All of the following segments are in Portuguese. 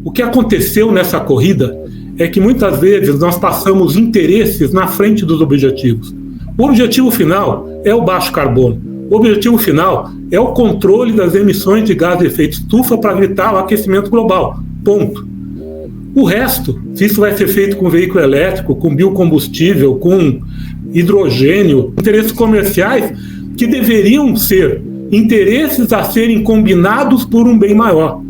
O que aconteceu nessa corrida é que muitas vezes nós passamos interesses na frente dos objetivos. O objetivo final é o baixo carbono. O objetivo final é o controle das emissões de gás de efeito estufa para evitar o aquecimento global. Ponto. O resto, se isso vai ser feito com veículo elétrico, com biocombustível, com hidrogênio, interesses comerciais que deveriam ser interesses a serem combinados por um bem maior.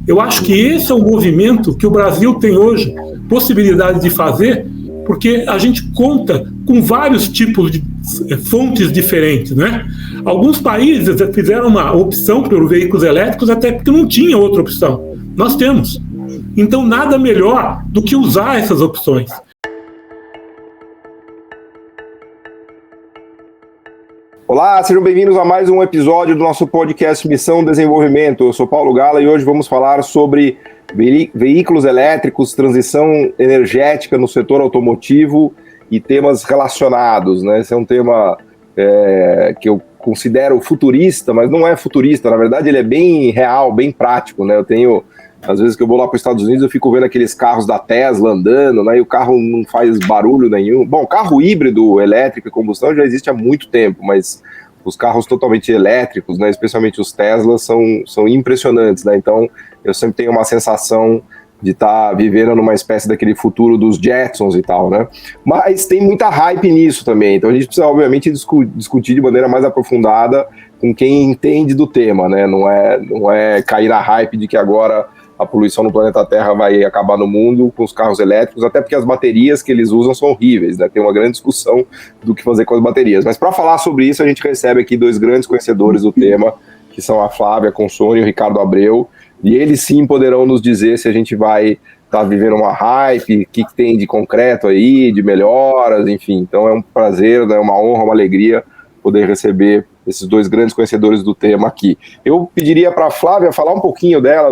Eu acho que esse é o movimento que o Brasil tem hoje possibilidade de fazer, porque a gente conta com vários tipos de fontes diferentes, né? Alguns países fizeram uma opção por veículos elétricos até porque não tinha outra opção. Nós temos. Então, nada melhor do que usar essas opções. Olá, sejam bem-vindos a mais um episódio do nosso podcast Missão Desenvolvimento. Eu sou Paulo Gala e hoje vamos falar sobre veículos elétricos, transição energética no setor automotivo e temas relacionados, né? Esse é um tema que eu considero futurista, mas não é futurista, na verdade ele é bem real, bem prático, né? Às vezes que eu vou lá para os Estados Unidos, eu fico vendo aqueles carros da Tesla andando, né? E o carro não faz barulho nenhum. Bom, carro híbrido, elétrico e combustão já existe há muito tempo, mas os carros totalmente elétricos, né? Especialmente os Teslas, são impressionantes, né? Então, eu sempre tenho uma sensação de estar vivendo numa espécie daquele futuro dos Jetsons e tal, né? Mas tem muita hype nisso também, então a gente precisa, obviamente, discutir de maneira mais aprofundada com quem entende do tema, né? Não é cair na hype de que agora a poluição no planeta Terra vai acabar no mundo com os carros elétricos, até porque as baterias que eles usam são horríveis, né? Tem uma grande discussão do que fazer com as baterias. Mas para falar sobre isso, a gente recebe aqui dois grandes conhecedores do tema, que são a Flávia Consoni e o Ricardo Abreu, e eles sim poderão nos dizer se a gente vai estar vivendo uma hype, o que tem de concreto aí, de melhoras, enfim. Então é um prazer, né? Uma honra, uma alegria poder receber esses dois grandes conhecedores do tema aqui. Eu pediria para a Flávia falar um pouquinho dela,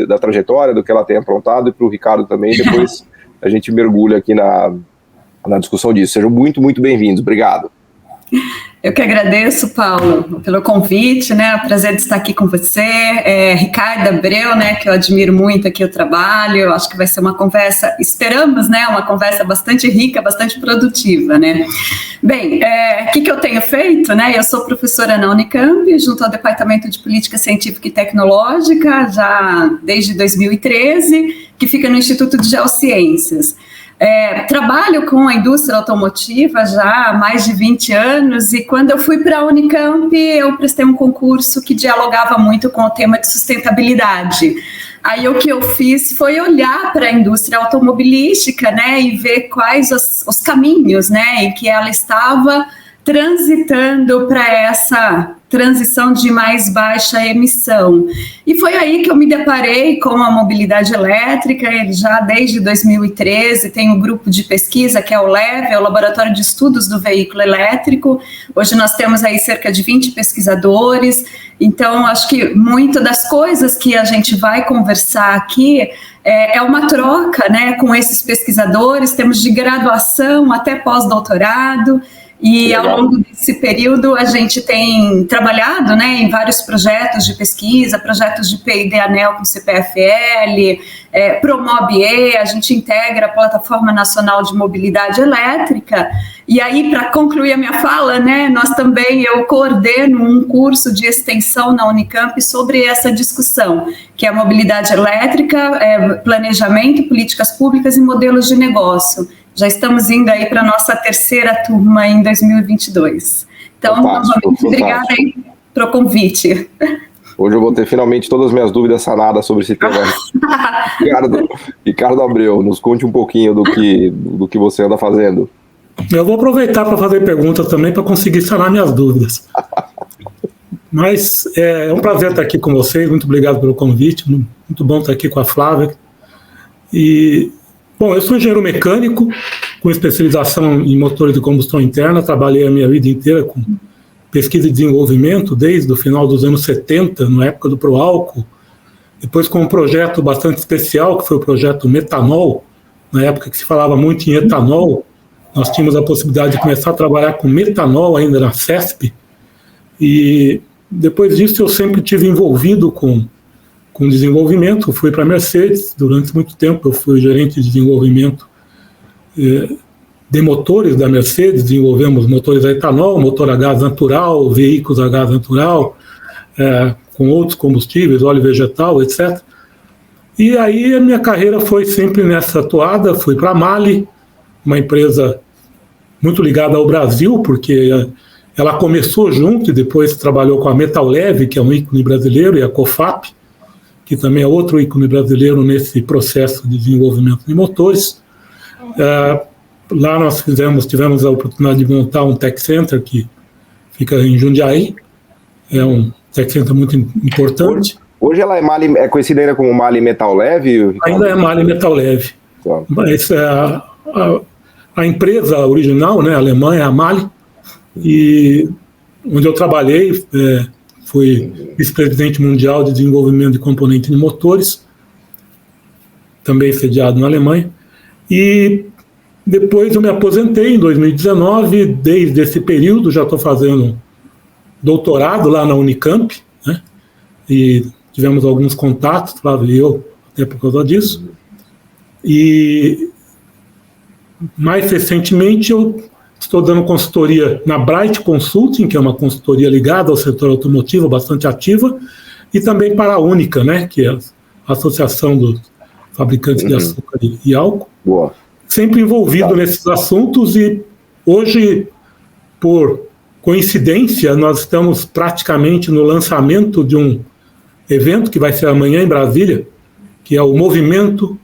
da trajetória, do que ela tem aprontado, e para o Ricardo também, depois a gente mergulha aqui na discussão disso. Sejam muito, muito bem-vindos. Obrigado. Eu que agradeço, Paulo, pelo convite, né? É um prazer de estar aqui com você. Ricardo Abreu, né? Que eu admiro muito aqui o trabalho. Eu acho que vai ser uma conversa, esperamos, né? Uma conversa bastante rica, bastante produtiva, né? Bem, o que eu tenho feito, né? Eu sou professora na Unicamp, junto ao Departamento de Política Científica e Tecnológica, já desde 2013, que fica no Instituto de Geociências. Trabalho com a indústria automotiva já há mais de 20 anos e quando eu fui para a Unicamp eu prestei um concurso que dialogava muito com o tema de sustentabilidade. Aí o que eu fiz foi olhar para a indústria automobilística, né, e ver quais os caminhos, né, em que ela estava transitando para essa transição de mais baixa emissão. E foi aí que eu me deparei com a mobilidade elétrica. Já desde 2013 tem um grupo de pesquisa que é o LEV, é o Laboratório de Estudos do Veículo Elétrico. Hoje nós temos aí cerca de 20 pesquisadores, então acho que muito das coisas que a gente vai conversar aqui é uma troca, né, com esses pesquisadores, temos de graduação até pós-doutorado. E ao longo desse período a gente tem trabalhado, né, em vários projetos de pesquisa, projetos de P&D ANEEL com CPFL, ProMob-E, a gente integra a Plataforma Nacional de Mobilidade Elétrica. E aí, para concluir a minha fala, né, eu coordeno um curso de extensão na Unicamp sobre essa discussão, que é a mobilidade elétrica, planejamento, políticas públicas e modelos de negócio. Já estamos indo aí para a nossa terceira turma em 2022. Então, novamente, obrigada aí pelo convite. Hoje eu vou ter finalmente todas as minhas dúvidas sanadas sobre esse tema. Ricardo Abreu, nos conte um pouquinho do que você anda fazendo. Eu vou aproveitar para fazer perguntas também para conseguir sanar minhas dúvidas. Mas é um prazer estar aqui com vocês, muito obrigado pelo convite, muito bom estar aqui com a Flávia. Bom, eu sou engenheiro mecânico, com especialização em motores de combustão interna, trabalhei a minha vida inteira com pesquisa e desenvolvimento, desde o final dos anos 70, na época do Proálcool, depois com um projeto bastante especial, que foi o projeto Metanol, na época que se falava muito em etanol, nós tínhamos a possibilidade de começar a trabalhar com metanol ainda na CESP, e depois disso eu sempre tive envolvido com com desenvolvimento, fui para a Mercedes, durante muito tempo eu fui gerente de desenvolvimento de motores da Mercedes, desenvolvemos motores a etanol, motor a gás natural, veículos a gás natural, com outros combustíveis, óleo vegetal, etc. E aí a minha carreira foi sempre nessa toada, fui para a MAHLE, uma empresa muito ligada ao Brasil, porque ela começou junto e depois trabalhou com a Metaleve, que é um ícone brasileiro, e a COFAP, que também é outro ícone brasileiro nesse processo de desenvolvimento de motores. Lá nós tivemos a oportunidade de montar um tech center que fica em Jundiaí, é um tech center muito importante. Hoje ela é conhecida ainda como MAHLE Metaleve? Ainda é MAHLE Metaleve. Tá. Mas a empresa original, né, alemã, é a MAHLE, e onde eu trabalhei, fui vice-presidente mundial de desenvolvimento de componentes de motores, também sediado na Alemanha, e depois eu me aposentei em 2019, desde esse período já estou fazendo doutorado lá na Unicamp, né, e tivemos alguns contatos, Flávio e eu, até por causa disso, e mais recentemente eu estou dando consultoria na Bright Consulting, que é uma consultoria ligada ao setor automotivo, bastante ativa, e também para a Única, né, que é a Associação dos Fabricantes de Açúcar e Álcool. Boa. Sempre envolvido nesses assuntos, e hoje, por coincidência, nós estamos praticamente no lançamento de um evento que vai ser amanhã em Brasília, que é o movimento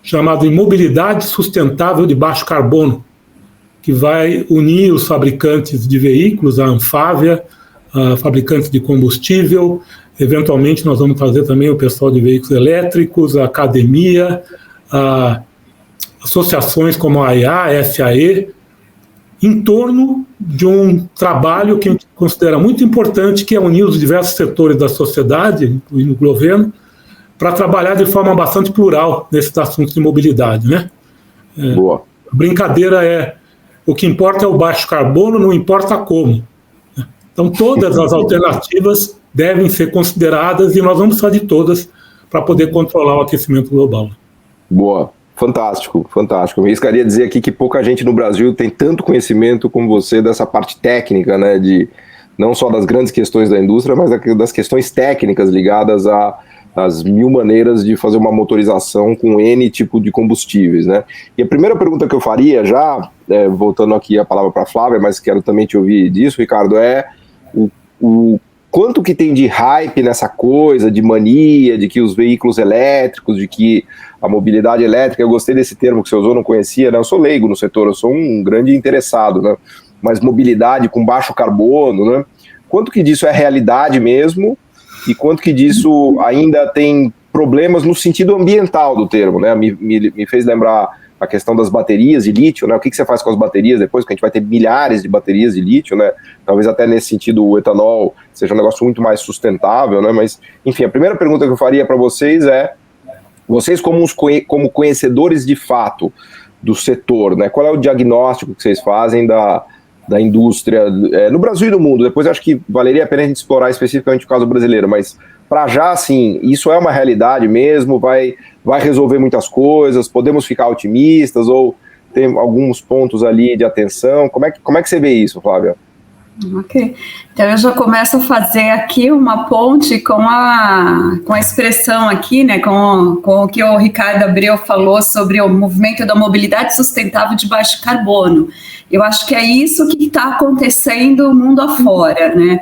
chamado Imobilidade Sustentável de Baixo Carbono, que vai unir os fabricantes de veículos, a Anfávia, a fabricantes de combustível, eventualmente nós vamos trazer também o pessoal de veículos elétricos, a academia, associações como a AIA, a SAE, em torno de um trabalho que a gente considera muito importante, que é unir os diversos setores da sociedade, incluindo o governo, para trabalhar de forma bastante plural nesses assuntos de mobilidade, né? Boa. A brincadeira o que importa é o baixo carbono, não importa como. Então todas as alternativas devem ser consideradas e nós vamos precisar de todas para poder controlar o aquecimento global. Boa. Fantástico, fantástico. Eu me arriscaria dizer aqui que pouca gente no Brasil tem tanto conhecimento como você dessa parte técnica, né, de não só das grandes questões da indústria, mas das questões técnicas ligadas às mil maneiras de fazer uma motorização com N tipo de combustíveis, né? E a primeira pergunta que eu faria, já voltando aqui a palavra para a Flávia, mas quero também te ouvir disso, Ricardo, é o quanto que tem de hype nessa coisa, de mania, de que os veículos elétricos, de que a mobilidade elétrica, eu gostei desse termo que você usou, não conhecia, né? Eu sou leigo no setor, eu sou um grande interessado, né? Mas mobilidade com baixo carbono, né? Quanto que disso é realidade mesmo e quanto que disso ainda tem problemas no sentido ambiental do termo, né? Me fez lembrar a questão das baterias de lítio, né? O que você faz com as baterias depois, que a gente vai ter milhares de baterias de lítio, né? Talvez até nesse sentido o etanol seja um negócio muito mais sustentável, né? Mas, enfim, a primeira pergunta que eu faria para vocês é, vocês como conhecedores de fato do setor, né? Qual é o diagnóstico que vocês fazem da indústria no Brasil e no mundo? Depois acho que valeria a pena a gente explorar especificamente o caso brasileiro, mas para já, assim, isso é uma realidade mesmo? Vai resolver muitas coisas? Podemos ficar otimistas ou tem alguns pontos ali de atenção? Como é que você vê isso, Flávia? Ok, então eu já começo a fazer aqui uma ponte com a expressão aqui, né, com o que o Ricardo Abreu falou sobre o movimento da mobilidade sustentável de baixo carbono. Eu acho que é isso que está acontecendo mundo afora, né?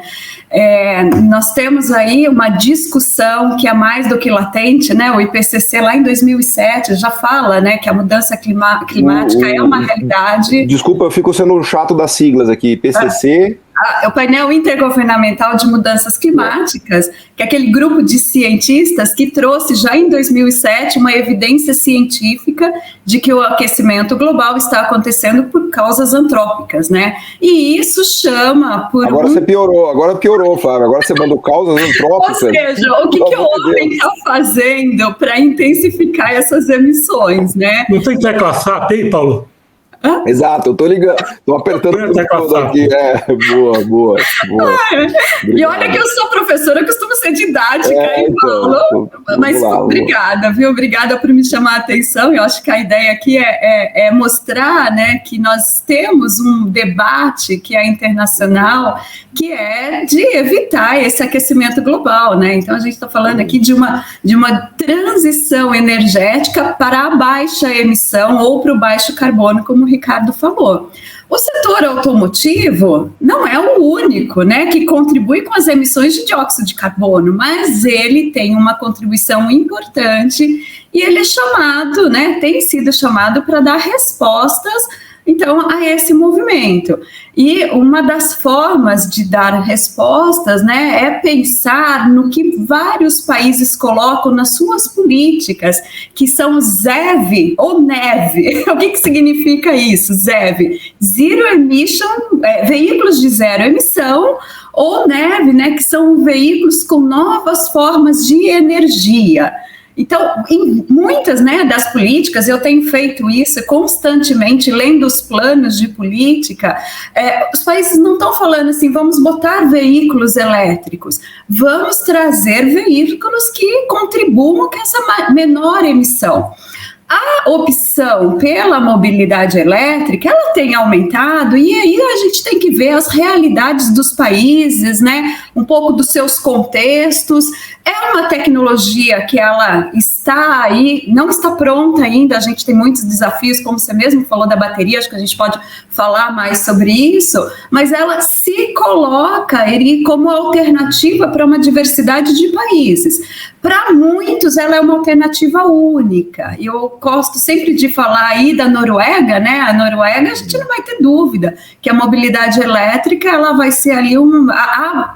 Nós temos aí uma discussão que é mais do que latente, né? O IPCC lá em 2007 já fala, né, que a mudança climática é uma realidade. Desculpa, eu fico sendo chato das siglas aqui, IPCC... O painel intergovernamental de mudanças climáticas, que é aquele grupo de cientistas que trouxe já em 2007 uma evidência científica de que o aquecimento global está acontecendo por causas antrópicas, né? E isso chama por... Agora piorou, Flávia. Agora você mandou causas antrópicas. Ou seja, o que o homem está fazendo para intensificar essas emissões, né? Não tem tecla SAP aí, Paulo? Exato, eu tô ligando, tô apertando tudo aqui. Boa. E olha que eu sou professora, eu costumo ser didática, Paulo. Mas obrigada, viu? Obrigada por me chamar a atenção. Eu acho que a ideia aqui é mostrar, né, que nós temos um debate que é internacional, que é de evitar esse aquecimento global, né? Então a gente está falando aqui de uma transição energética para a baixa emissão ou para o baixo carbono, como o Ricardo falou. O setor automotivo não é o único, né, que contribui com as emissões de dióxido de carbono, mas ele tem uma contribuição importante e ele é chamado, né, tem sido chamado para dar respostas, então, a esse movimento. E uma das formas de dar respostas, né, é pensar no que vários países colocam nas suas políticas, que são ZEV ou NEV. O que significa isso, ZEV? Zero Emission, veículos de zero emissão, ou NEV, né, que são veículos com novas formas de energia. Então, em muitas, né, das políticas, eu tenho feito isso constantemente, lendo os planos de política, os países não estão falando assim, vamos botar veículos elétricos, vamos trazer veículos que contribuam com essa menor emissão. A opção pela mobilidade elétrica, ela tem aumentado, e aí a gente tem que ver as realidades dos países, né, um pouco dos seus contextos. É uma tecnologia que ela está aí, não está pronta ainda, a gente tem muitos desafios, como você mesmo falou da bateria, acho que a gente pode falar mais sobre isso, mas ela se coloca como alternativa para uma diversidade de países. Para muitos, ela é uma alternativa única. Eu gosto sempre de falar aí da Noruega, né? A Noruega, a gente não vai ter dúvida que a mobilidade elétrica, ela vai ser ali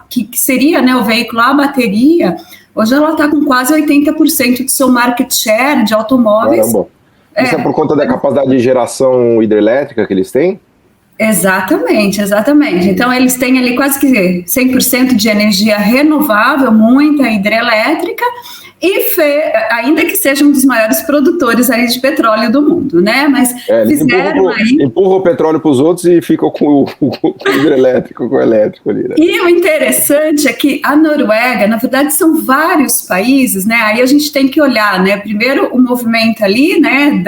que seria, né, o veículo a bateria. Hoje ela está com quase 80% do seu market share de automóveis. Caramba. Isso é por conta da capacidade de geração hidrelétrica que eles têm? Exatamente. Então, eles têm ali quase que 100% de energia renovável, muita hidrelétrica, e ainda que seja um dos maiores produtores aí de petróleo do mundo, né? Mas eles empurram o petróleo para os outros e ficam com o hidrelétrico, com o elétrico ali, né? E o interessante é que a Noruega, na verdade, são vários países, né? Aí a gente tem que olhar, né? Primeiro, o movimento ali, né,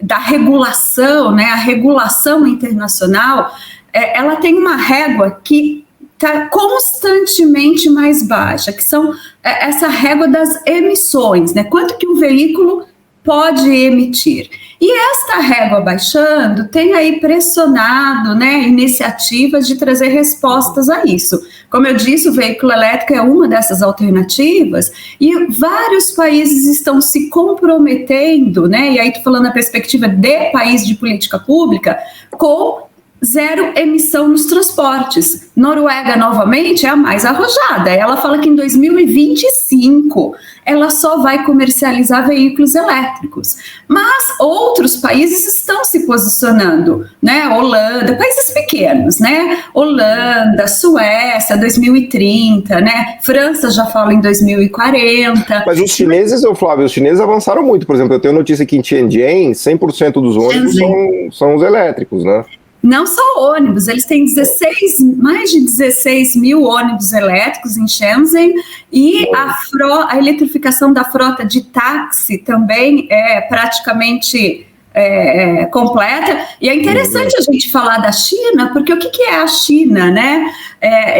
da regulação, né? A regulação internacional, ela tem uma régua que está constantemente mais baixa, que são essa régua das emissões, né? Quanto que um veículo pode emitir. E esta régua baixando tem aí pressionado, né, iniciativas de trazer respostas a isso. Como eu disse, o veículo elétrico é uma dessas alternativas e vários países estão se comprometendo, né, e aí estou falando na perspectiva de país de política pública, com zero emissão nos transportes. Noruega, novamente, é a mais arrojada. Ela fala que em 2025 ela só vai comercializar veículos elétricos. Mas outros países estão se posicionando, né? Holanda, países pequenos, né? Holanda, Suécia, 2030, né? França já fala em 2040. Mas os chineses, Flávio, os chineses avançaram muito. Por exemplo, eu tenho notícia que em Tianjin, 100% dos ônibus são os elétricos, né? Não só ônibus, eles têm mais de 16 mil ônibus elétricos em Shenzhen e a eletrificação da frota de táxi também é praticamente completa. E é interessante a gente falar da China, porque o que é a China, né?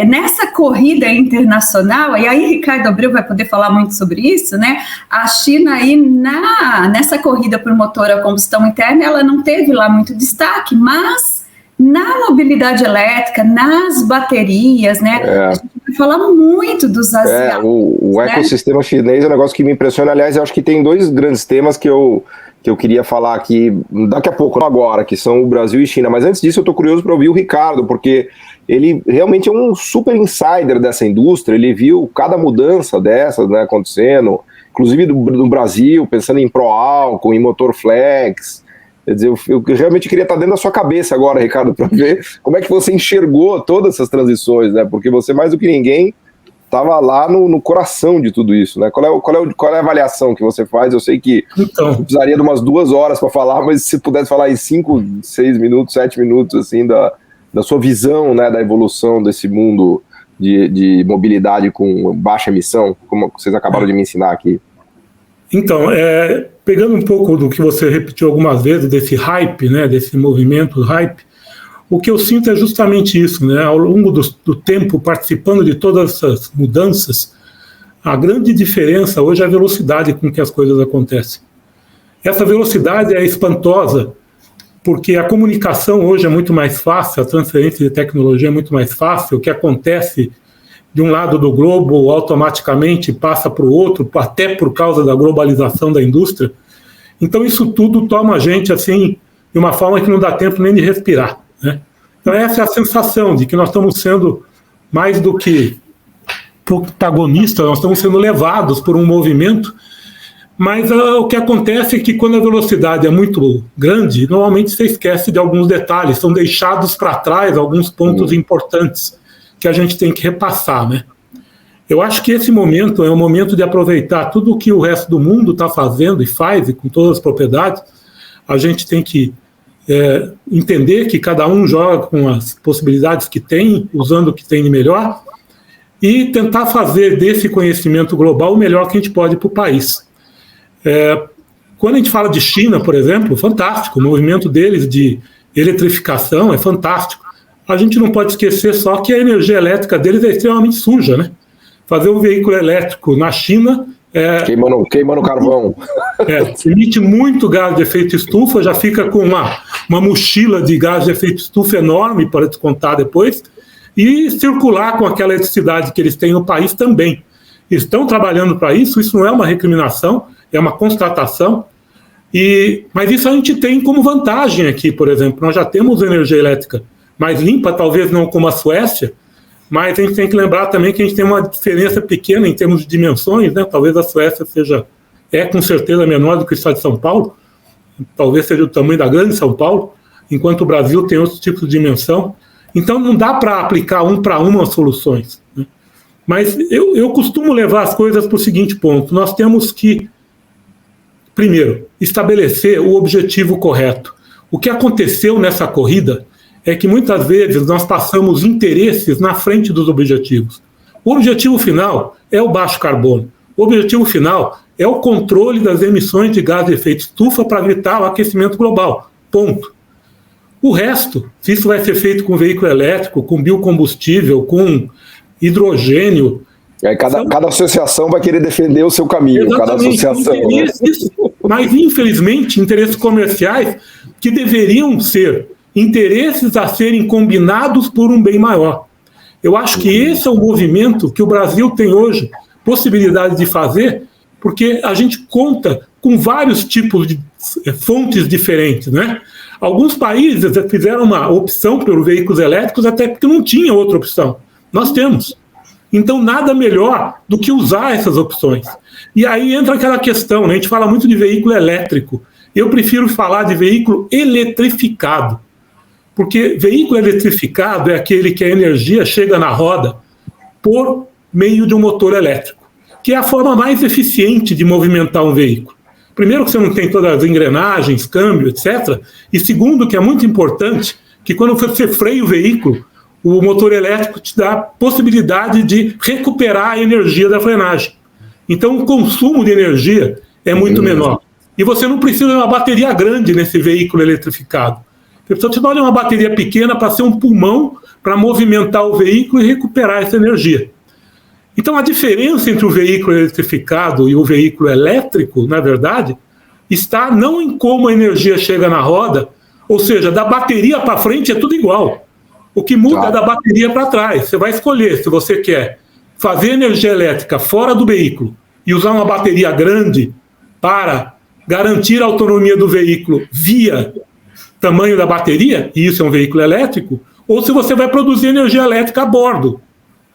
Nessa corrida internacional, e aí Ricardo Abreu vai poder falar muito sobre isso, né? A China aí nessa corrida por motor a combustão interna, ela não teve lá muito destaque, mas na mobilidade elétrica, nas baterias, né? A gente vai falar muito dos asiáticos. O ecossistema chinês é um negócio que me impressiona. Aliás, eu acho que tem dois grandes temas que eu queria falar aqui daqui a pouco, não agora, que são o Brasil e China. Mas antes disso, eu estou curioso para ouvir o Ricardo, porque ele realmente é um super insider dessa indústria. Ele viu cada mudança dessas, né, acontecendo, inclusive no Brasil, pensando em pró-álcool, em motor flex. Quer dizer, eu realmente queria estar dentro da sua cabeça agora, Ricardo, para ver como é que você enxergou todas essas transições, né? Porque você, mais do que ninguém, estava lá no coração de tudo isso, né? Qual é a avaliação que você faz? Eu sei que eu precisaria de umas 2 horas para falar, mas se pudesse falar em 5, 6 minutos, 7 minutos, assim, da sua visão, né, da evolução desse mundo de mobilidade com baixa emissão, como vocês acabaram de me ensinar aqui. Então, pegando um pouco do que você repetiu algumas vezes, desse hype, né, desse movimento hype, o que eu sinto é justamente isso, né, ao longo do tempo, participando de todas essas mudanças, a grande diferença hoje é a velocidade com que as coisas acontecem. Essa velocidade é espantosa, porque a comunicação hoje é muito mais fácil, a transferência de tecnologia é muito mais fácil, o que acontece de um lado do globo automaticamente passa para o outro, até por causa da globalização da indústria. Então isso tudo toma a gente assim, de uma forma que não dá tempo nem de respirar, né? Então essa é a sensação de que nós estamos sendo mais do que protagonistas, nós estamos sendo levados por um movimento. Mas o que acontece é que quando a velocidade é muito grande, normalmente você esquece de alguns detalhes, são deixados para trás alguns pontos importantes que a gente tem que repassar, né? Eu acho que esse momento é o momento de aproveitar tudo o que o resto do mundo está fazendo e faz, e com todas as propriedades. A gente tem que entender que cada um joga com as possibilidades que tem, usando o que tem de melhor, e tentar fazer desse conhecimento global o melhor que a gente pode para o país. Quando a gente fala de China, por exemplo, fantástico, o movimento deles de eletrificação é fantástico. A gente não pode esquecer só que a energia elétrica deles é extremamente suja, né? Fazer um veículo elétrico na China... Queimando carvão. Emite muito gás de efeito estufa, já fica com uma mochila de gás de efeito estufa enorme para descontar depois, e circular com aquela eletricidade que eles têm no país também. Estão trabalhando para isso, isso não é uma recriminação, é uma constatação, mas isso a gente tem como vantagem aqui, por exemplo. Nós já temos energia elétrica mais limpa, talvez não como a Suécia, mas a gente tem que lembrar também que a gente tem uma diferença pequena em termos de dimensões, né? Talvez a Suécia com certeza menor do que o estado de São Paulo, talvez seja o tamanho da grande São Paulo, enquanto o Brasil tem outros tipos de dimensão. Então não dá para aplicar para uma as soluções, né? Mas eu costumo levar as coisas para o seguinte ponto: nós temos que, primeiro, estabelecer o objetivo correto. O que aconteceu nessa corrida é que muitas vezes nós passamos interesses na frente dos objetivos. O objetivo final é o baixo carbono. O objetivo final é o controle das emissões de gás de efeito estufa para evitar o aquecimento global. Ponto. O resto, se isso vai ser feito com veículo elétrico, com biocombustível, com hidrogênio... E aí cada associação vai querer defender o seu caminho. Exatamente, cada associação. Mas, infelizmente, interesses comerciais que deveriam ser interesses a serem combinados por um bem maior. Eu acho que esse é o movimento que o Brasil tem hoje possibilidade de fazer, porque a gente conta com vários tipos de fontes diferentes, né? Alguns países fizeram uma opção pelos veículos elétricos até porque não tinha outra opção. Nós temos. Então, nada melhor do que usar essas opções. E aí entra aquela questão, né? A gente fala muito de veículo elétrico. Eu prefiro falar de veículo eletrificado. Porque veículo eletrificado é aquele que a energia chega na roda por meio de um motor elétrico, que é a forma mais eficiente de movimentar um veículo. Primeiro que você não tem todas as engrenagens, câmbio, etc. E segundo, que é muito importante, que quando você freia o veículo, o motor elétrico te dá a possibilidade de recuperar a energia da frenagem. Então o consumo de energia é muito menor. E você não precisa de uma bateria grande nesse veículo eletrificado. Você precisa de uma bateria pequena para ser um pulmão para movimentar o veículo e recuperar essa energia. Então a diferença entre o veículo eletrificado e o veículo elétrico, na verdade, está não em como a energia chega na roda, ou seja, da bateria para frente é tudo igual. O que muda é da bateria para trás. Você vai escolher se você quer fazer energia elétrica fora do veículo e usar uma bateria grande para garantir a autonomia do veículo via tamanho da bateria, e isso é um veículo elétrico, ou se você vai produzir energia elétrica a bordo,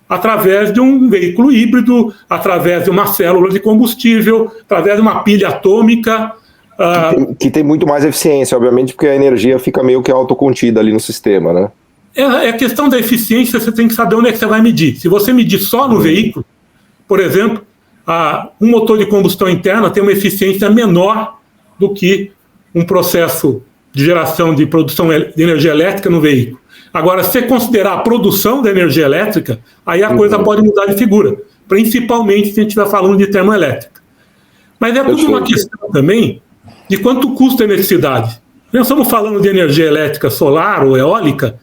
através de um veículo híbrido, através de uma célula de combustível, através de uma pilha atômica. Que tem muito mais eficiência, obviamente, porque a energia fica meio que autocontida ali no sistema, né? É questão da eficiência, você tem que saber onde é que você vai medir. Se você medir só no veículo, Por exemplo, um motor de combustão interna tem uma eficiência menor do que um processo de geração de produção de energia elétrica no veículo. Agora, se você considerar a produção da energia elétrica, aí a coisa pode mudar de figura, principalmente se a gente estiver falando de termoelétrica. Mas é tudo uma questão também de quanto custa a eletricidade. Nós estamos falando de energia elétrica solar ou eólica,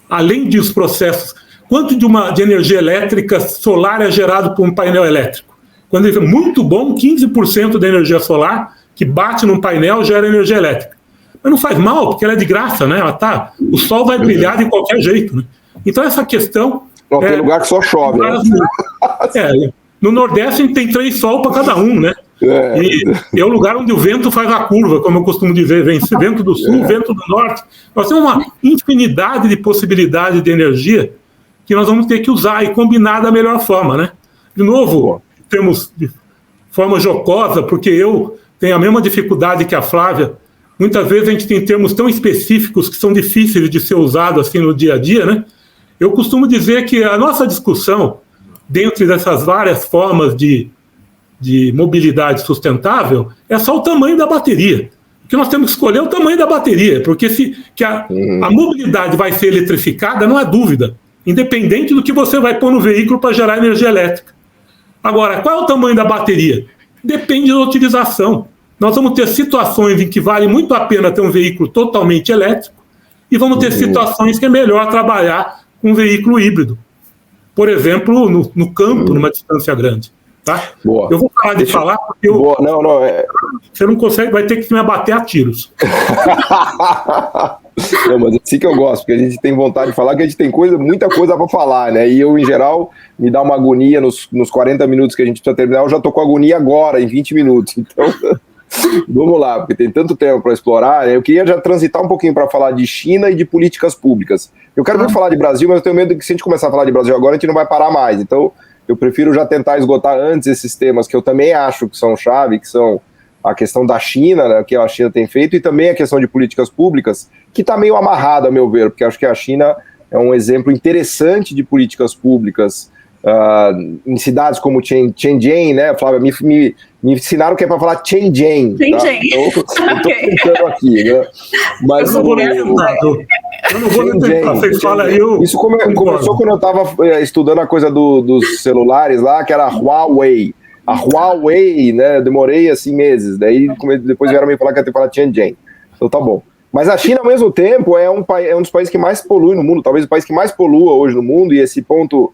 além dos processos, quanto de energia elétrica solar é gerado por um painel elétrico? Quando ele é muito bom, 15% da energia solar que bate num painel gera energia elétrica. Mas não faz mal, porque ela é de graça, né? O sol vai brilhar de qualquer jeito, né? Então essa questão... Tem lugar que só chove, né? No Nordeste a gente tem 3 sol para cada um, né? E é o lugar onde o vento faz a curva, como eu costumo dizer, vem vento do sul, vento do norte. Nós temos uma infinidade de possibilidades de energia que nós vamos ter que usar e combinar da melhor forma, né? De novo, temos de forma jocosa, porque eu tenho a mesma dificuldade que a Flávia. Muitas vezes a gente tem termos tão específicos que são difíceis de ser usados assim no dia a dia, né? Eu costumo dizer que a nossa discussão, dentro dessas várias formas de mobilidade sustentável, é só o tamanho da bateria. O que nós temos que escolher é o tamanho da bateria, porque a mobilidade vai ser eletrificada, não há dúvida, independente do que você vai pôr no veículo para gerar energia elétrica. Agora, qual é o tamanho da bateria? Depende da utilização. Nós vamos ter situações em que vale muito a pena ter um veículo totalmente elétrico e vamos ter situações que é melhor trabalhar com um veículo híbrido. Por exemplo, no campo, numa distância grande. Tá? Eu vou parar de falar porque você não consegue, vai ter que me abater a tiros. Não, mas assim que eu gosto, porque a gente tem vontade de falar, que a gente tem muita coisa para falar, né? E eu, em geral, me dá uma agonia nos 40 minutos que a gente precisa terminar, eu já tô com agonia agora, em 20 minutos. Então, vamos lá, porque tem tanto tempo para explorar. Eu queria já transitar um pouquinho para falar de China e de políticas públicas. Eu quero muito falar de Brasil, mas eu tenho medo que se a gente começar a falar de Brasil agora, a gente não vai parar mais. Então, eu prefiro já tentar esgotar antes esses temas que eu também acho que são chave, que são a questão da China, né, que a China tem feito, e também a questão de políticas públicas, que está meio amarrada, a meu ver, porque acho que a China é um exemplo interessante de políticas públicas em cidades como Shenzhen, né, Flávia, me ensinaram que é para falar Shenzhen. Tá? Então, eu estou tentando aqui, né? Mas eu não vou tentar, vocês falam aí. Isso começou quando eu estava estudando a coisa dos celulares lá, que era a Huawei. A Huawei, né, demorei assim meses, daí depois vieram me falar que ia ter que falar Shenzhen. Então tá bom. Mas a China, ao mesmo tempo, é um dos países que mais polui no mundo, talvez o país que mais polua hoje no mundo, e esse ponto...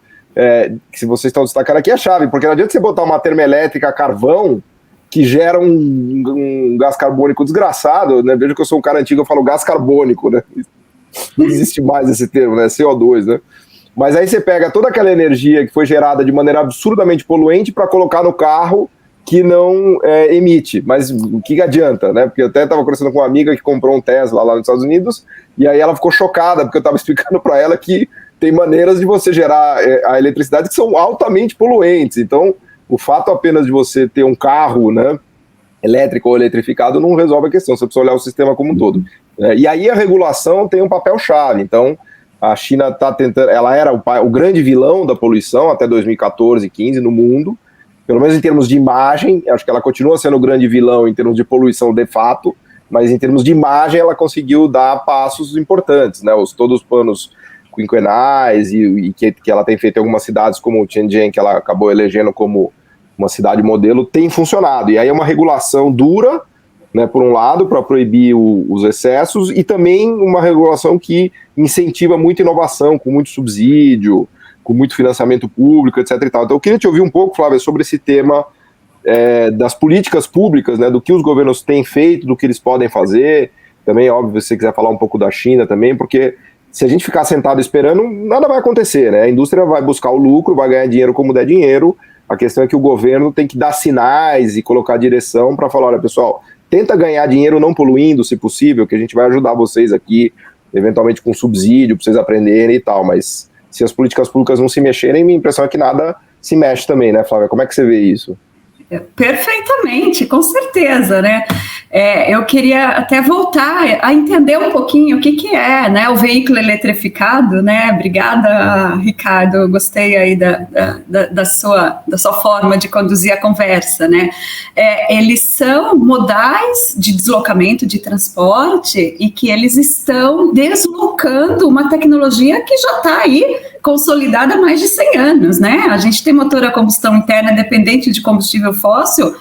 que se vocês estão destacando aqui é chave, porque não adianta você botar uma termoelétrica a carvão que gera um gás carbônico desgraçado, né? Veja que eu sou um cara antigo, eu falo gás carbônico, né? Não existe mais esse termo, né? CO2, né? Mas aí você pega toda aquela energia que foi gerada de maneira absurdamente poluente para colocar no carro que não emite. Mas o que adianta, né? Porque eu até estava conversando com uma amiga que comprou um Tesla lá nos Estados Unidos, e aí ela ficou chocada, porque eu estava explicando para ela que tem maneiras de você gerar a eletricidade que são altamente poluentes. Então, o fato apenas de você ter um carro, né, elétrico ou eletrificado não resolve a questão, você precisa olhar o sistema como um todo. E aí a regulação tem um papel-chave. Então, a China está tentando... Ela era o grande vilão da poluição até 2014, 15 no mundo, pelo menos em termos de imagem. Acho que ela continua sendo o grande vilão em termos de poluição de fato, mas em termos de imagem ela conseguiu dar passos importantes, né? Todos os planos quinquenais e que ela tem feito em algumas cidades como Shenzhen, que ela acabou elegendo como uma cidade modelo, tem funcionado. E aí é uma regulação dura, né, por um lado, para proibir os excessos, e também uma regulação que incentiva muita inovação, com muito subsídio, com muito financiamento público, etc. e tal. Então eu queria te ouvir um pouco, Flávia, sobre esse tema das políticas públicas, né, do que os governos têm feito, do que eles podem fazer. Também, óbvio, se você quiser falar um pouco da China também, porque se a gente ficar sentado esperando, nada vai acontecer, né? A indústria vai buscar o lucro, vai ganhar dinheiro como der dinheiro. A questão é que o governo tem que dar sinais e colocar direção para falar, olha, pessoal, tenta ganhar dinheiro não poluindo, se possível, que a gente vai ajudar vocês aqui, eventualmente com subsídio, para vocês aprenderem e tal. Mas se as políticas públicas não se mexerem, minha impressão é que nada se mexe também, né, Flávia? Como é que você vê isso? Perfeitamente, com certeza, né? eu queria até voltar a entender um pouquinho o que é, né, o veículo eletrificado, né? Obrigada, Ricardo, eu gostei aí da sua forma de conduzir a conversa, né? Eles são modais de deslocamento, de transporte, e que eles estão deslocando uma tecnologia que já está aí consolidada há mais de 100 anos, né? A gente tem motor a combustão interna dependente de combustível fóssil,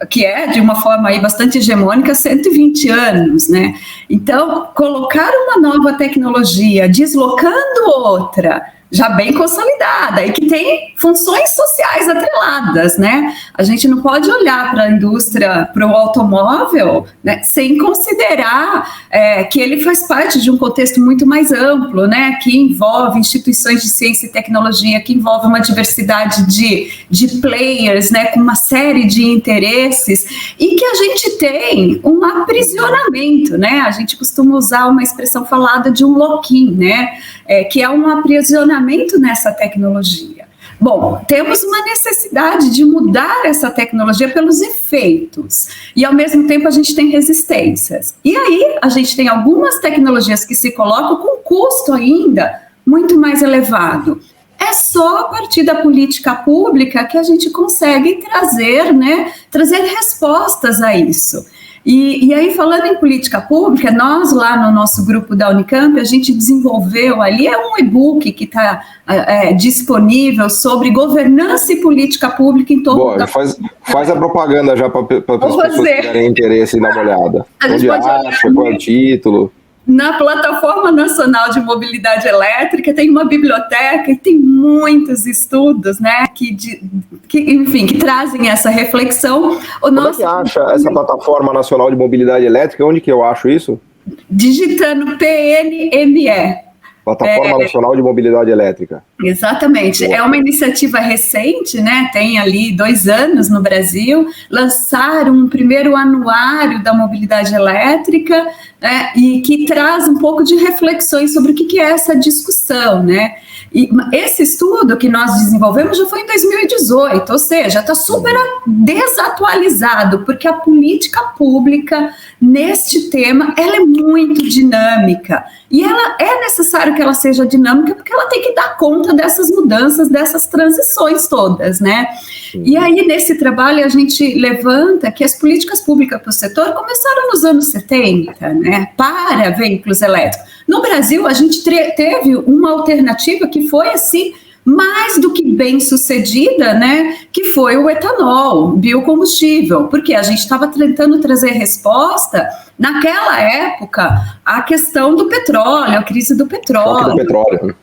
que é, de uma forma aí bastante hegemônica, 120 anos, né? Então, colocar uma nova tecnologia deslocando outra, já bem consolidada, e que tem funções sociais atreladas, né? A gente não pode olhar para a indústria, para o automóvel, né, sem considerar que ele faz parte de um contexto muito mais amplo, né? Que envolve instituições de ciência e tecnologia, que envolve uma diversidade de players, né? Com uma série de interesses, e que a gente tem um aprisionamento, né? A gente costuma usar uma expressão falada de um lock-in, né? Que é um aprisionamento nessa tecnologia. Bom, temos uma necessidade de mudar essa tecnologia pelos efeitos, e ao mesmo tempo a gente tem resistências. E aí a gente tem algumas tecnologias que se colocam com custo ainda muito mais elevado. É só a partir da política pública que a gente consegue trazer, né, trazer respostas a isso. E aí, falando em política pública, nós lá no nosso grupo da Unicamp, a gente desenvolveu ali, um e-book que está disponível sobre governança e política pública em torno da... Faz a propaganda já para as pessoas que tiverem interesse em dar uma olhada. Onde acha, qual é o título? Na Plataforma Nacional de Mobilidade Elétrica tem uma biblioteca e tem muitos estudos, né, que trazem essa reflexão. Onde é que acha essa Plataforma Nacional de Mobilidade Elétrica? Onde que eu acho isso? Digitando PNME. Plataforma Nacional de Mobilidade Elétrica. Exatamente. É uma iniciativa recente, né? Tem ali 2 anos no Brasil, lançaram um primeiro anuário da mobilidade elétrica, né? E que traz um pouco de reflexões sobre o que é essa discussão, né? E esse estudo que nós desenvolvemos já foi em 2018, ou seja, está super desatualizado, porque a política pública neste tema, ela é muito dinâmica, e ela é necessário que ela seja dinâmica, porque ela tem que dar conta dessas mudanças, dessas transições todas, né? E aí, nesse trabalho, a gente levanta que as políticas públicas para o setor começaram nos anos 70, né, para veículos elétricos. No Brasil, a gente teve uma alternativa que foi, assim, mais do que bem sucedida, né, que foi o etanol, biocombustível, porque a gente estava tentando trazer resposta, naquela época, à questão do petróleo, a crise do petróleo. Choque do petróleo.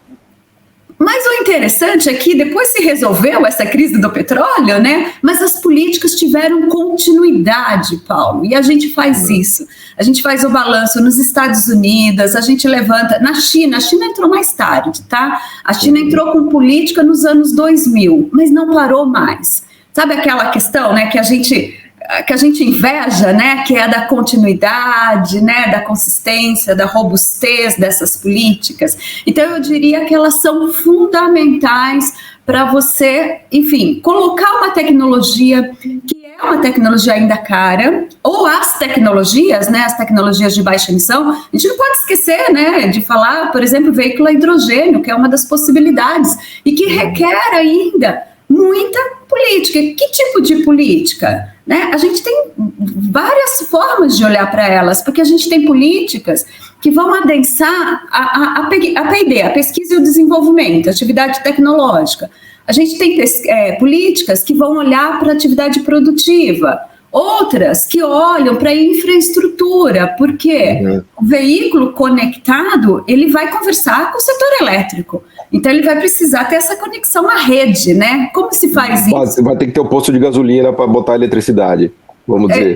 Mas o interessante é que depois se resolveu essa crise do petróleo, né? Mas as políticas tiveram continuidade, Paulo, e a gente faz isso. A gente faz o balanço nos Estados Unidos, a gente levanta... Na China, a China entrou mais tarde, tá? A China entrou com política nos anos 2000, mas não parou mais. Sabe aquela questão, né, que a gente inveja, né, que é da continuidade, né, da consistência, da robustez dessas políticas. Então, eu diria que elas são fundamentais para você, enfim, colocar uma tecnologia que é uma tecnologia ainda cara, ou as tecnologias, né, as tecnologias de baixa emissão. A gente não pode esquecer, né, de falar, por exemplo, veículo a hidrogênio, que é uma das possibilidades, e que requer ainda muita política. Que tipo de política? Né? A gente tem várias formas de olhar para elas, porque a gente tem políticas que vão adensar a P&D, a pesquisa e o desenvolvimento, a atividade tecnológica. A gente tem políticas que vão olhar para a atividade produtiva, outras que olham para a infraestrutura, porque o veículo conectado, ele vai conversar com o setor elétrico. Então, ele vai precisar ter essa conexão à rede, né? Como se faz isso? Você vai ter que ter um posto de gasolina para botar eletricidade, vamos dizer.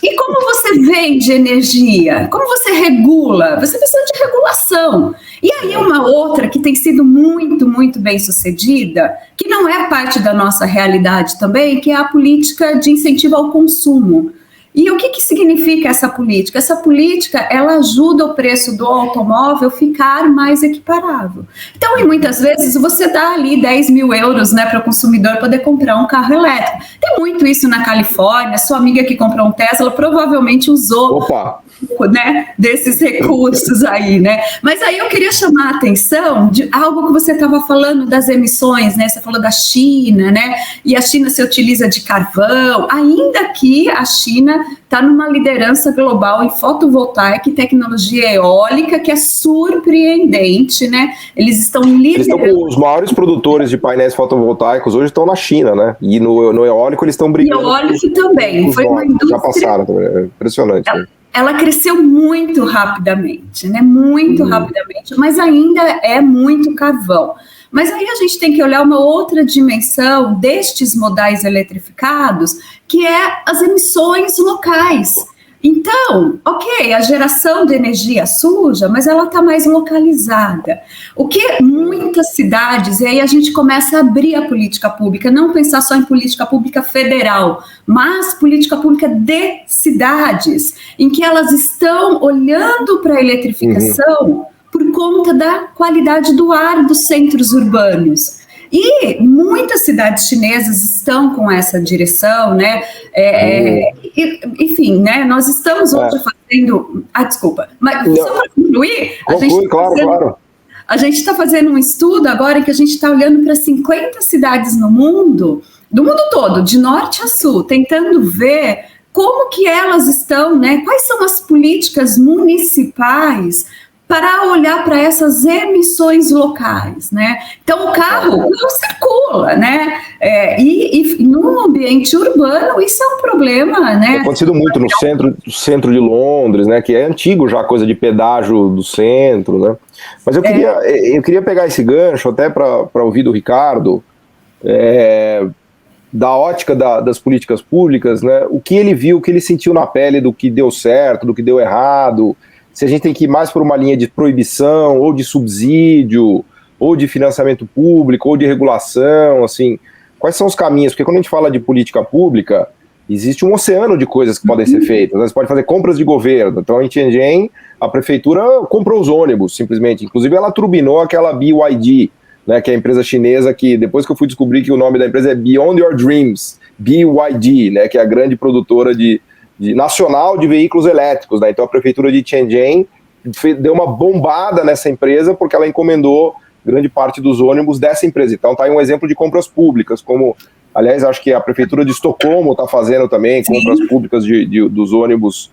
E como você vende energia? Como você regula? Você precisa de regulação. E aí, uma outra que tem sido muito, muito bem sucedida, que não é parte da nossa realidade também, que é a política de incentivo ao consumo. E o que significa essa política? Essa política, ela ajuda o preço do automóvel ficar mais equiparável. Então, e muitas vezes, você dá ali 10 mil euros, né, para o consumidor poder comprar um carro elétrico. Tem muito isso na Califórnia, sua amiga que comprou um Tesla provavelmente usou... Né, desses recursos aí, né? Mas aí eu queria chamar a atenção de algo que você estava falando das emissões, né? Você falou da China, né? E a China se utiliza de carvão, ainda que a China está numa liderança global em fotovoltaica e tecnologia eólica que é surpreendente, né? Eles estão liderando. Eles estão os maiores produtores de painéis fotovoltaicos hoje estão na China, né? E no eólico eles estão brigando. E eólico também. Foi uma indústria. Já passaram também. É impressionante. Ela cresceu muito rapidamente, né? Muito rapidamente, mas ainda é muito carvão. Mas aí a gente tem que olhar uma outra dimensão destes modais eletrificados, que é as emissões locais. Então, ok, a geração de energia suja, mas ela está mais localizada. O que muitas cidades, e aí a gente começa a abrir a política pública, não pensar só em política pública federal, mas política pública de cidades, em que elas estão olhando para a eletrificação por conta da qualidade do ar dos centros urbanos. E muitas cidades chinesas estão com essa direção, né? Enfim, né? Nós estamos hoje fazendo... desculpa. Mas só para concluir... A gente está fazendo um estudo agora em que a gente está olhando para 50 cidades no mundo, do mundo todo, de norte a sul, tentando ver como que elas estão, né? Quais são as políticas municipais para olhar para essas emissões locais, né? Então, o carro não circula, né? E no ambiente urbano, isso é um problema, né? Tem acontecido muito no centro de Londres, né? Que é antigo já a coisa de pedágio do centro, né? Mas eu queria pegar esse gancho até para ouvir do Ricardo, da ótica das políticas públicas, né? O que ele viu, o que ele sentiu na pele do que deu certo, do que deu errado, se a gente tem que ir mais por uma linha de proibição, ou de subsídio, ou de financiamento público, ou de regulação, assim, quais são os caminhos? Porque quando a gente fala de política pública, existe um oceano de coisas que podem ser feitas, né? Você pode fazer compras de governo, então em Tianjin, a prefeitura comprou os ônibus, simplesmente, inclusive ela turbinou aquela BYD, né, que é a empresa chinesa que, depois que eu fui descobrir que o nome da empresa é Beyond Your Dreams, BYD, né, que é a grande produtora nacional de veículos elétricos, né? Então a prefeitura de Tianjin deu uma bombada nessa empresa porque ela encomendou grande parte dos ônibus dessa empresa. Então tá aí um exemplo de compras públicas, como, aliás, acho que a prefeitura de Estocolmo está fazendo também compras públicas dos ônibus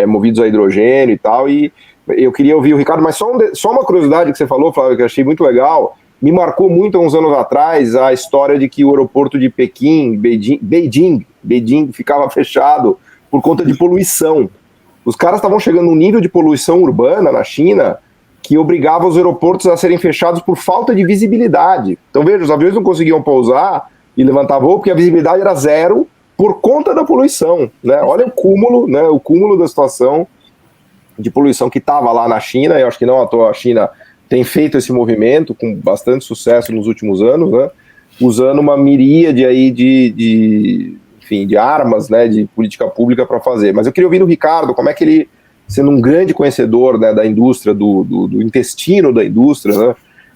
movidos a hidrogênio e tal. E eu queria ouvir o Ricardo, mas só uma curiosidade que você falou, Flávio, que eu achei muito legal. Me marcou muito há uns anos atrás a história de que o aeroporto de Pequim, Beijing ficava fechado por conta de poluição. Os caras estavam chegando num nível de poluição urbana na China que obrigava os aeroportos a serem fechados por falta de visibilidade. Então veja, os aviões não conseguiam pousar e levantar voo porque a visibilidade era zero por conta da poluição, né? Olha o cúmulo, né? O cúmulo da situação de poluição que estava lá na China. Eu acho que não à toa a China tem feito esse movimento com bastante sucesso nos últimos anos, né? Usando uma miríade aí de armas, né, de política pública para fazer. Mas eu queria ouvir do Ricardo, como é que ele, sendo um grande conhecedor, né, da indústria, do intestino da indústria, né,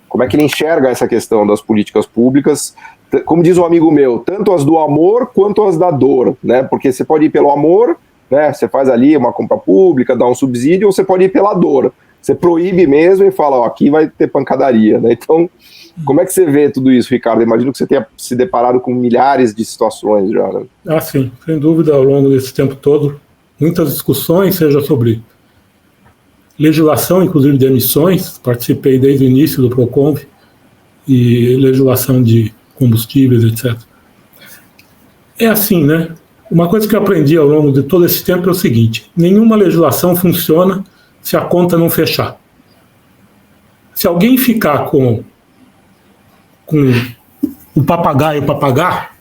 como é que ele enxerga essa questão das políticas públicas, como diz um amigo meu, tanto as do amor quanto as da dor, né, porque você pode ir pelo amor, né, você faz ali uma compra pública, dá um subsídio, ou você pode ir pela dor, você proíbe mesmo e fala, ó, aqui vai ter pancadaria, né, então... Como é que você vê tudo isso, Ricardo? Imagino que você tenha se deparado com milhares de situações já, né? Sim, sem dúvida, ao longo desse tempo todo, muitas discussões, seja sobre legislação, inclusive de emissões, participei desde o início do Proconv, e legislação de combustíveis, etc. É assim, né? Uma coisa que eu aprendi ao longo de todo esse tempo é o seguinte: nenhuma legislação funciona se a conta não fechar. Se alguém ficar com o papagaio papagar,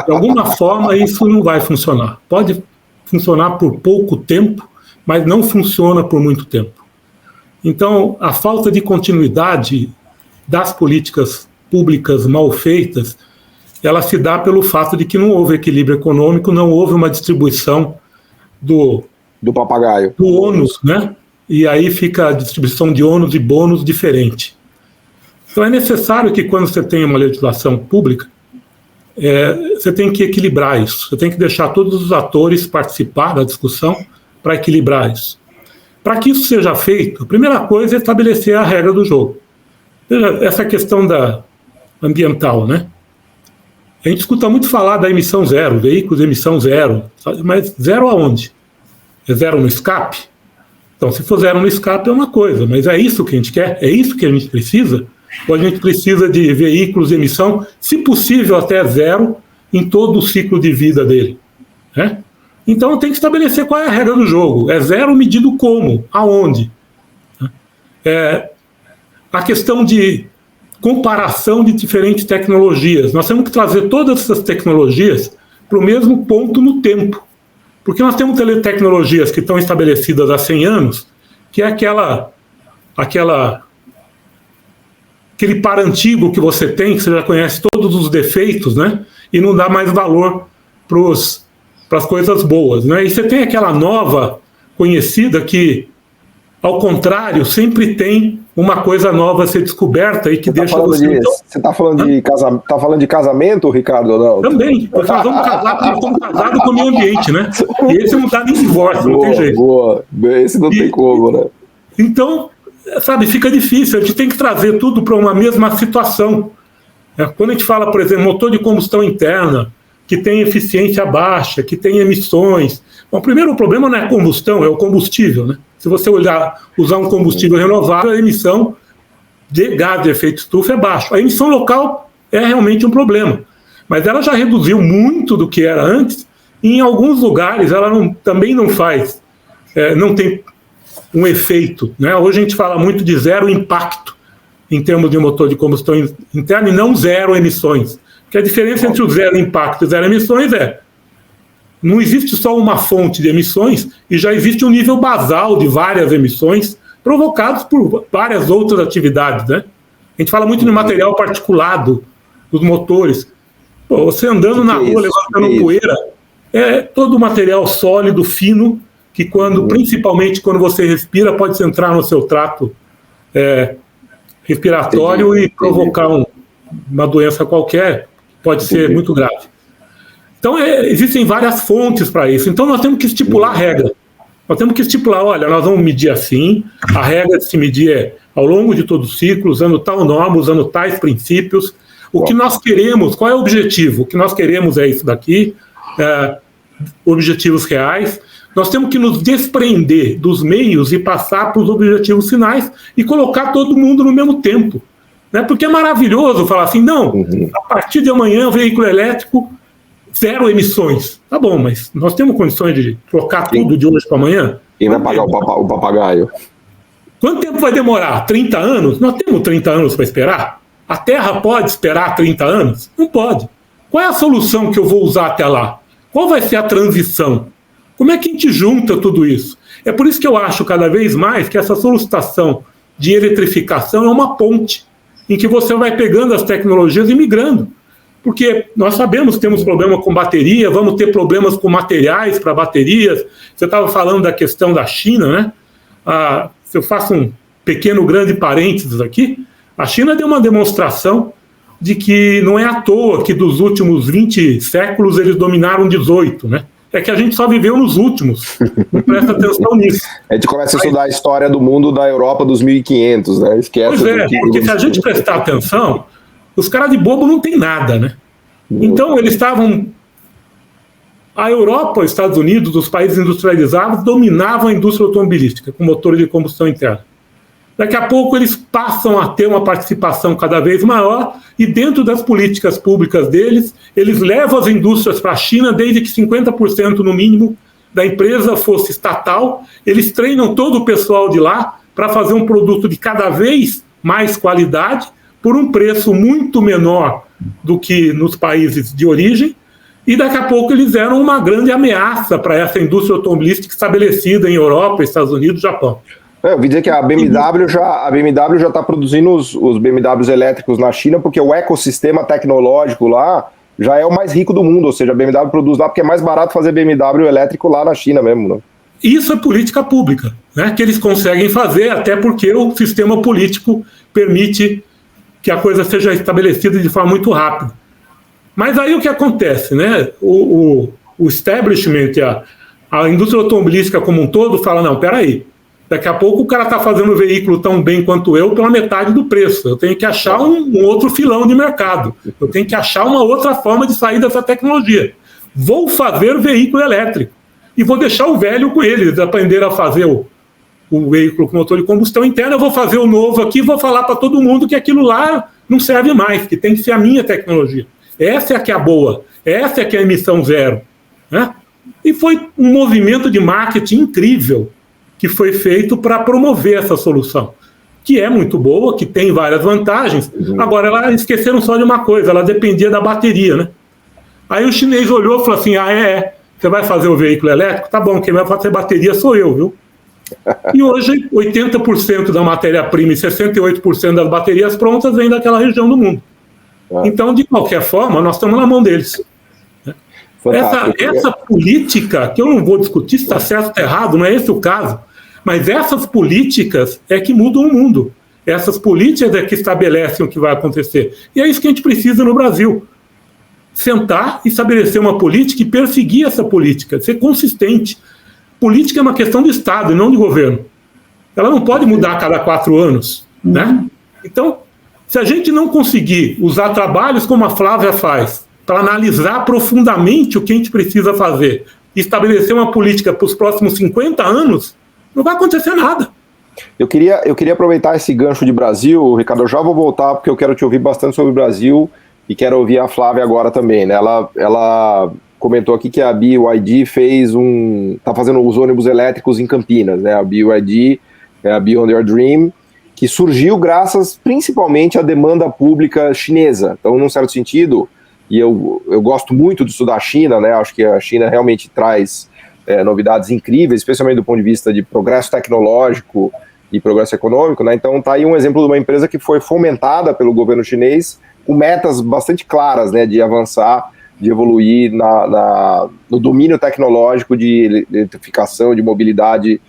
de alguma forma isso não vai funcionar. Pode funcionar por pouco tempo, mas não funciona por muito tempo. Então, a falta de continuidade das políticas públicas mal feitas, ela se dá pelo fato de que não houve equilíbrio econômico, não houve uma distribuição do papagaio. Do ônus, né? E aí fica a distribuição de ônus e bônus diferente. Então é necessário que quando você tem uma legislação pública, você tem que equilibrar isso. Você tem que deixar todos os atores participar da discussão para equilibrar isso. Para que isso seja feito, a primeira coisa é estabelecer a regra do jogo. Essa questão ambiental, né? A gente escuta muito falar da emissão zero, veículos de emissão zero, mas zero aonde? É zero no escape? Então, se for zero no escape é uma coisa, mas é isso que a gente quer? É isso que a gente precisa? Ou a gente precisa de veículos de emissão, se possível até zero, em todo o ciclo de vida dele, né? Então tem que estabelecer qual é a regra do jogo. É zero medido como? Aonde? A questão de comparação de diferentes tecnologias. Nós temos que trazer todas essas tecnologias para o mesmo ponto no tempo. Porque nós temos tecnologias que estão estabelecidas há 100 anos, que é aquele par antigo que você tem, que você já conhece todos os defeitos, né? E não dá mais valor para as coisas boas, né? E você tem aquela nova conhecida que, ao contrário, sempre tem uma coisa nova a ser descoberta e que deixa você... Você está falando de casamento, Ricardo, ou não? Também, porque nós vamos casar porque estamos casados com o meio ambiente, né? E esse não dá nem divórcio, não tem jeito. Boa, esse não tem como, né? Então, sabe, fica difícil, a gente tem que trazer tudo para uma mesma situação. Quando a gente fala, por exemplo, motor de combustão interna, que tem eficiência baixa, que tem emissões. Bom, primeiro o problema não é a combustão, é o combustível, né? Se você usar um combustível renovável, a emissão de gás de efeito estufa é baixa. A emissão local é realmente um problema, mas ela já reduziu muito do que era antes, e em alguns lugares ela também não faz, não tem um efeito, né? Hoje a gente fala muito de zero impacto em termos de motor de combustão interna e não zero emissões. Porque a diferença entre o zero impacto e zero emissões não existe só uma fonte de emissões e já existe um nível basal de várias emissões provocadas por várias outras atividades, né? A gente fala muito de material particulado dos motores. Pô, você andando na rua levantando poeira, é todo material sólido, fino, que principalmente quando você respira, pode entrar no seu trato respiratório e provocar uma doença qualquer, pode ser muito grave. Então, existem várias fontes para isso. Então, nós temos que estipular a regra. Nós temos que estipular, olha, nós vamos medir assim, a regra de se medir é ao longo de todo o ciclo, usando tal norma, usando tais princípios. O que nós queremos, qual é o objetivo? O que nós queremos é isso daqui, objetivos reais. Nós temos que nos desprender dos meios e passar para os objetivos finais e colocar todo mundo no mesmo tempo. Né? Porque é maravilhoso falar assim, não, a partir de amanhã o veículo elétrico, zero emissões. Tá bom, mas nós temos condições de trocar tudo de hoje para amanhã? Quem vai pagar o papagaio? Quanto tempo vai demorar? 30 anos? Nós temos 30 anos para esperar? A Terra pode esperar 30 anos? Não pode. Qual é a solução que eu vou usar até lá? Qual vai ser a transição? Como é que a gente junta tudo isso? É por isso que eu acho cada vez mais que essa solicitação de eletrificação é uma ponte em que você vai pegando as tecnologias e migrando. Porque nós sabemos que temos problema com bateria, vamos ter problemas com materiais para baterias. Você estava falando da questão da China, né? Se eu faço um pequeno, grande parênteses aqui, a China deu uma demonstração de que não é à toa que dos últimos 20 séculos eles dominaram 18, né? É que a gente só viveu nos últimos. Não presta atenção nisso. A gente começa a estudar a história do mundo da Europa dos 1500, né? Esquece. Pois porque se a gente prestar atenção, os caras de bobo não tem nada, né? Então eles estavam... A Europa, os Estados Unidos, os países industrializados, dominavam a indústria automobilística com motores de combustão interna. Daqui a pouco eles passam a ter uma participação cada vez maior e dentro das políticas públicas deles, eles levam as indústrias para a China desde que 50% no mínimo da empresa fosse estatal. Eles treinam todo o pessoal de lá para fazer um produto de cada vez mais qualidade por um preço muito menor do que nos países de origem. E daqui a pouco eles eram uma grande ameaça para essa indústria automobilística estabelecida em Europa, Estados Unidos e Japão. Eu ouvi dizer que a BMW já está produzindo os BMWs elétricos na China, porque o ecossistema tecnológico lá já é o mais rico do mundo, ou seja, a BMW produz lá porque é mais barato fazer BMW elétrico lá na China mesmo, né? Isso é política pública, né, que eles conseguem fazer, até porque o sistema político permite que a coisa seja estabelecida de forma muito rápida. Mas aí o que acontece, né? O establishment, a indústria automobilística como um todo fala, não, peraí, daqui a pouco o cara está fazendo o veículo tão bem quanto eu pela metade do preço. Eu tenho que achar um outro filão de mercado. Eu tenho que achar uma outra forma de sair dessa tecnologia. Vou fazer veículo elétrico. E vou deixar o velho com eles, aprender a fazer o veículo com motor de combustão interna. Eu vou fazer o novo aqui, vou falar para todo mundo que aquilo lá não serve mais, que tem que ser a minha tecnologia. Essa é a que é a boa, essa é a que é a emissão zero, né? E foi um movimento de marketing incrível que foi feito para promover essa solução, que é muito boa, que tem várias vantagens. Agora, elas esqueceram só de uma coisa, ela dependia da bateria, né? Aí o chinês olhou e falou assim, você vai fazer o veículo elétrico? Tá bom, quem vai fazer bateria sou eu, viu? E hoje, 80% da matéria-prima e 68% das baterias prontas vêm daquela região do mundo. Então, de qualquer forma, nós estamos na mão deles. Essa política, que eu não vou discutir se está certo ou está errado, não é esse o caso, mas essas políticas é que mudam o mundo. Essas políticas é que estabelecem o que vai acontecer. E é isso que a gente precisa no Brasil. Sentar e estabelecer uma política e perseguir essa política, ser consistente. Política é uma questão de Estado e não de governo. Ela não pode mudar a cada 4 anos. Né? Então, se a gente não conseguir usar trabalhos como a Flávia faz, para analisar profundamente o que a gente precisa fazer e estabelecer uma política para os próximos 50 anos, não vai acontecer nada. Eu queria aproveitar esse gancho de Brasil, Ricardo, eu já vou voltar porque eu quero te ouvir bastante sobre o Brasil e quero ouvir a Flávia agora também, né? Ela comentou aqui que a BYD está fazendo os ônibus elétricos em Campinas, né? A BYD é a Beyond Your Dream, que surgiu graças principalmente à demanda pública chinesa. Então, num certo sentido, e eu gosto muito de estudar a China, né? Acho que a China realmente traz novidades incríveis, especialmente do ponto de vista de progresso tecnológico e progresso econômico, né? Então tá aí um exemplo de uma empresa que foi fomentada pelo governo chinês com metas bastante claras, né? De avançar, de evoluir no domínio tecnológico de eletrificação, de mobilidade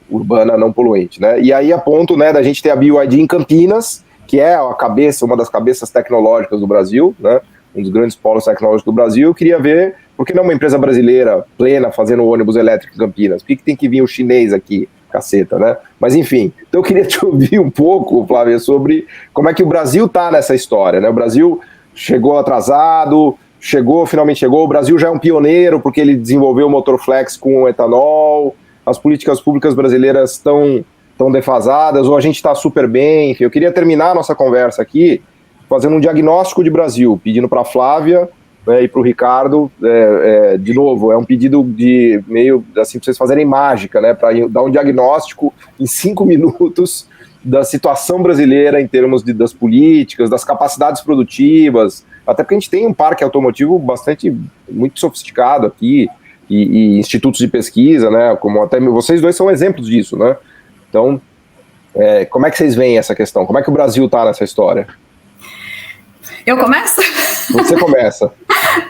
urbana não poluente, né? E aí a ponto, né, da gente ter a BYD em Campinas, que é uma das cabeças tecnológicas do Brasil, né? Um dos grandes polos tecnológicos do Brasil. Eu queria ver, por que não uma empresa brasileira plena fazendo ônibus elétrico em Campinas? Por que tem que vir o chinês aqui, caceta, né? Mas enfim, então eu queria te ouvir um pouco, Flávia, sobre como é que o Brasil tá nessa história, né? O Brasil chegou atrasado, finalmente chegou, o Brasil já é um pioneiro porque ele desenvolveu o motor flex com etanol, as políticas públicas brasileiras estão defasadas, ou a gente está super bem, enfim. Eu queria terminar a nossa conversa aqui fazendo um diagnóstico de Brasil, pedindo para a Flávia, né, e para o Ricardo, de novo, é um pedido de meio assim, para vocês fazerem mágica, né, para dar um diagnóstico em 5 minutos da situação brasileira em termos das políticas, das capacidades produtivas, até porque a gente tem um parque automotivo muito sofisticado aqui, e institutos de pesquisa, né, como até vocês dois são exemplos disso, né? Então, como é que vocês veem essa questão? Como é que o Brasil está nessa história? Eu começo? Você começa.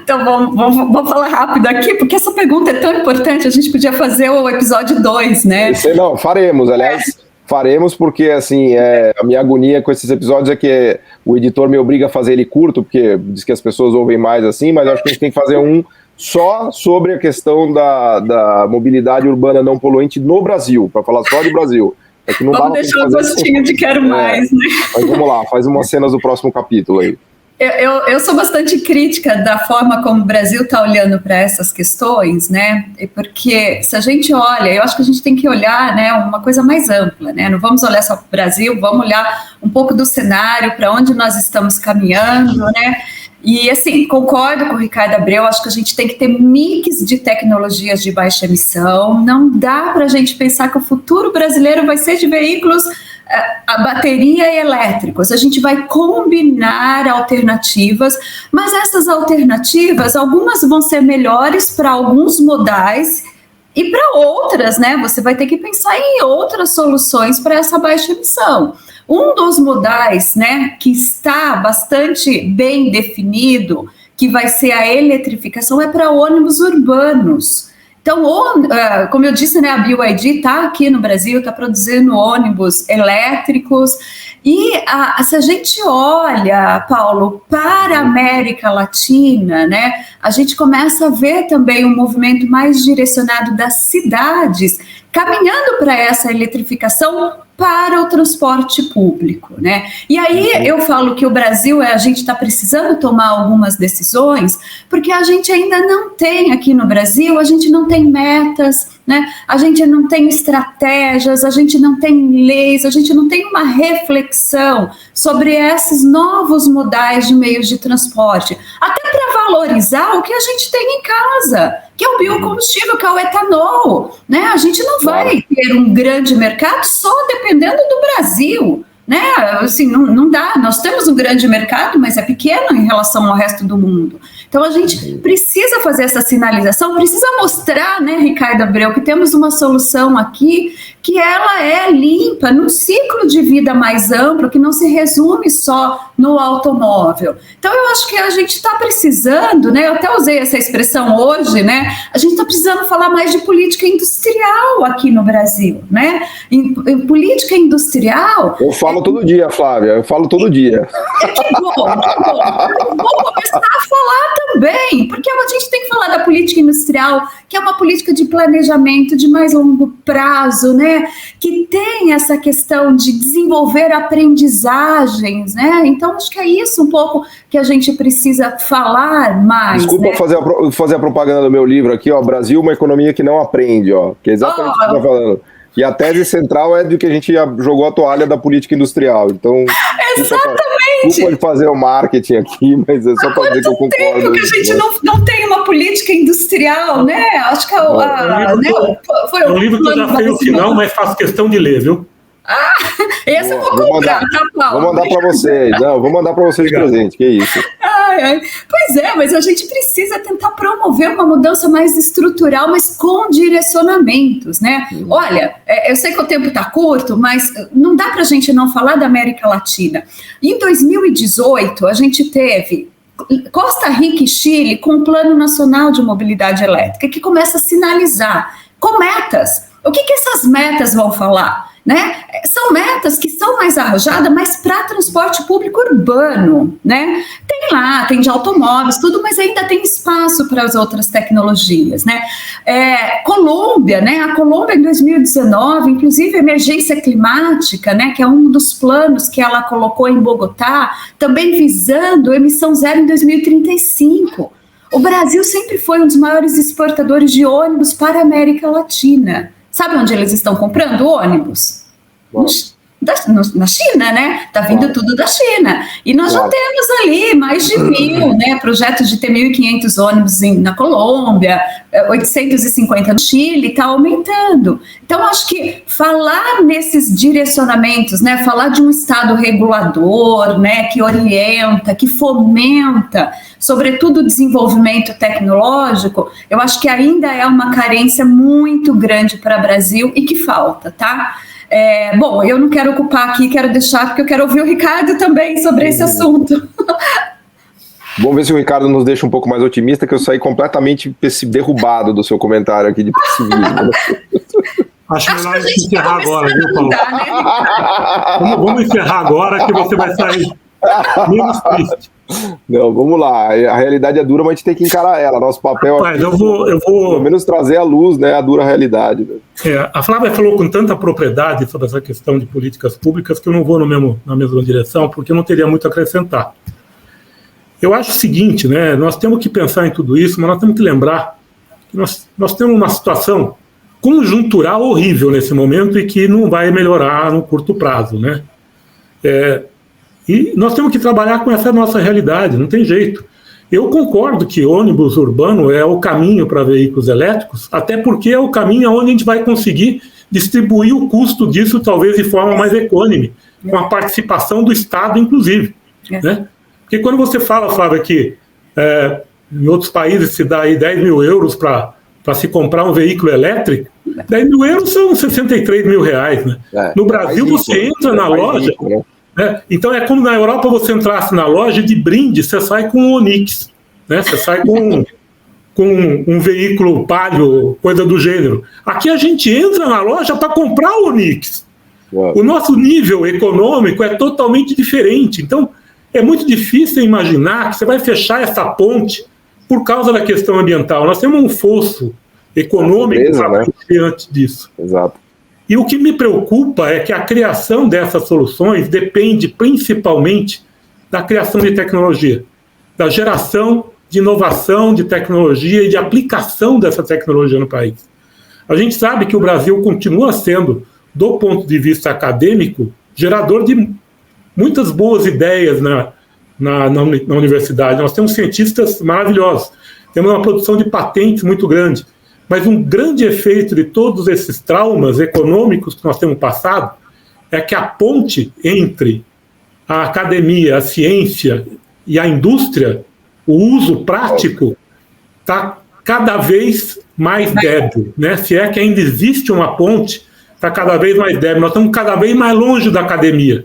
Então, vamos falar rápido aqui, porque essa pergunta é tão importante, a gente podia fazer o episódio 2, né? Não, faremos, aliás, faremos porque, assim, a minha agonia com esses episódios é que o editor me obriga a fazer ele curto, porque diz que as pessoas ouvem mais assim, mas eu acho que a gente tem que fazer um só sobre a questão da mobilidade urbana não poluente no Brasil, para falar só de Brasil. É que não vamos deixar o gostinho de quero mais, né? Mas vamos lá, faz umas cenas do próximo capítulo aí. Eu sou bastante crítica da forma como o Brasil está olhando para essas questões, né? Porque se a gente olha, eu acho que a gente tem que olhar, né, uma coisa mais ampla, né? Não vamos olhar só para o Brasil, vamos olhar um pouco do cenário, para onde nós estamos caminhando, né? E, assim, concordo com o Ricardo Abreu, acho que a gente tem que ter mix de tecnologias de baixa emissão, não dá para a gente pensar que o futuro brasileiro vai ser de veículos a bateria e elétricos, a gente vai combinar alternativas, mas essas alternativas, algumas vão ser melhores para alguns modais e para outras, né, você vai ter que pensar em outras soluções para essa baixa emissão. Um dos modais, né, que está bastante bem definido, que vai ser a eletrificação, é para ônibus urbanos. Então, como eu disse, né, a BYD está aqui no Brasil, está produzindo ônibus elétricos. E se a gente olha, Paulo, para a América Latina, né, a gente começa a ver também um movimento mais direcionado das cidades caminhando para essa eletrificação para o transporte público, né? E aí eu falo que o Brasil, a gente está precisando tomar algumas decisões, porque a gente ainda não tem aqui no Brasil, a gente não tem metas, né? A gente não tem estratégias, a gente não tem leis, a gente não tem uma reflexão sobre esses novos modais de meios de transporte, até para valorizar o que a gente tem em casa, que é o biocombustível, que é o etanol, né? A gente não vai ter um grande mercado só dependendo do Brasil, né? Assim, não dá, nós temos um grande mercado, mas é pequeno em relação ao resto do mundo. Então a gente precisa fazer essa sinalização, precisa mostrar, né, Ricardo Abreu, que temos uma solução aqui que ela é limpa, num ciclo de vida mais amplo, que não se resume só no automóvel. Então eu acho que a gente está precisando, né, eu até usei essa expressão hoje, né, a gente está precisando falar mais de política industrial aqui no Brasil, né, em política industrial... Eu falo todo dia, Flávia, eu falo todo dia. Que bom. Vou começar a falar também, porque a gente tem que falar da política industrial, que é uma política de planejamento de mais longo prazo, né? Que tem essa questão de desenvolver aprendizagens, né? Então, acho que é isso um pouco que a gente precisa falar mais. Desculpa, né? fazer a propaganda do meu livro aqui, ó, Brasil, uma economia que não aprende, ó, que é exatamente o que você está falando. E a tese central é de que a gente jogou a toalha da política industrial. Então, desculpa de fazer o marketing aqui, mas é só para dizer que eu concordo. Tempo que a gente não tem uma política industrial, né? Acho que foi um livro que eu já sei o final, mas faço questão de ler, viu? Esse eu vou comprar, tá, Paulo? Vou mandar para vocês. Não, vou mandar para vocês de presente, que isso. Pois é, mas a gente precisa tentar promover uma mudança mais estrutural, mas com direcionamentos, né? Olha, eu sei que o tempo está curto, mas não dá para a gente não falar da América Latina. Em 2018, a gente teve Costa Rica e Chile com um Plano Nacional de Mobilidade Elétrica, que começa a sinalizar com metas. O que essas metas vão falar? Né? São metas que são mais arrojadas, mas para transporte público urbano, né? Tem de automóveis, tudo, mas ainda tem espaço para as outras tecnologias, né? Colômbia, né? A Colômbia em 2019, inclusive emergência climática, né? Que é um dos planos que ela colocou em Bogotá, também visando emissão zero em 2035. O Brasil sempre foi um dos maiores exportadores de ônibus para a América Latina. Sabe onde eles estão comprando ônibus? Na China, né? Está vindo tudo da China. E nós já temos ali mais de 1.000, né? Projetos de ter 1.500 ônibus na Colômbia, 850 no Chile, está aumentando. Então, acho que falar nesses direcionamentos, né? Falar de um Estado regulador, né? Que orienta, que fomenta, sobretudo o desenvolvimento tecnológico, eu acho que ainda é uma carência muito grande para o Brasil e que falta, tá? Bom, eu não quero ocupar aqui, quero deixar, porque eu quero ouvir o Ricardo também sobre esse assunto. Vamos ver se o Ricardo nos deixa um pouco mais otimista, que eu saí completamente derrubado do seu comentário aqui de pessimismo. Acho melhor a gente encerrar agora, viu, Paulo? Né? Vamos encerrar agora, que você vai sair menos triste. Não, vamos lá. A realidade é dura, mas a gente tem que encarar ela. Nosso papel é eu vou pelo menos trazer à luz, né, a dura realidade. A Flávia falou com tanta propriedade sobre essa questão de políticas públicas que eu não vou na mesma direção, porque eu não teria muito a acrescentar. Eu acho o seguinte, né, nós temos que pensar em tudo isso, mas nós temos que lembrar que nós temos uma situação conjuntural horrível nesse momento e que não vai melhorar no curto prazo, né? E nós temos que trabalhar com essa nossa realidade, não tem jeito. Eu concordo que ônibus urbano é o caminho para veículos elétricos, até porque é o caminho onde a gente vai conseguir distribuir o custo disso, talvez de forma mais econômica, com a participação do Estado, inclusive. Né? Porque quando você fala, Flávia, que em outros países se dá aí 10 mil euros para para se comprar um veículo elétrico, 10 mil euros são 63 mil reais. Né? No Brasil, você entra na loja... Né? Então é como na Europa você entrasse na loja de brinde, você sai com um Onix, né? Você sai com um veículo Palio, coisa do gênero. Aqui a gente entra na loja para comprar o Onix. O nosso nível econômico é totalmente diferente. Então é muito difícil imaginar que você vai fechar essa ponte por causa da questão ambiental. Nós temos um fosso econômico para preencher antes disso. Exato. E o que me preocupa é que a criação dessas soluções depende principalmente da criação de tecnologia, da geração de inovação de tecnologia e de aplicação dessa tecnologia no país. A gente sabe que o Brasil continua sendo, do ponto de vista acadêmico, gerador de muitas boas ideias na universidade. Nós temos cientistas maravilhosos, temos uma produção de patentes muito grande. Mas um grande efeito de todos esses traumas econômicos que nós temos passado é que a ponte entre a academia, a ciência e a indústria, o uso prático, está cada vez mais débil. Né? Se é que ainda existe uma ponte, está cada vez mais débil. Nós estamos cada vez mais longe da academia.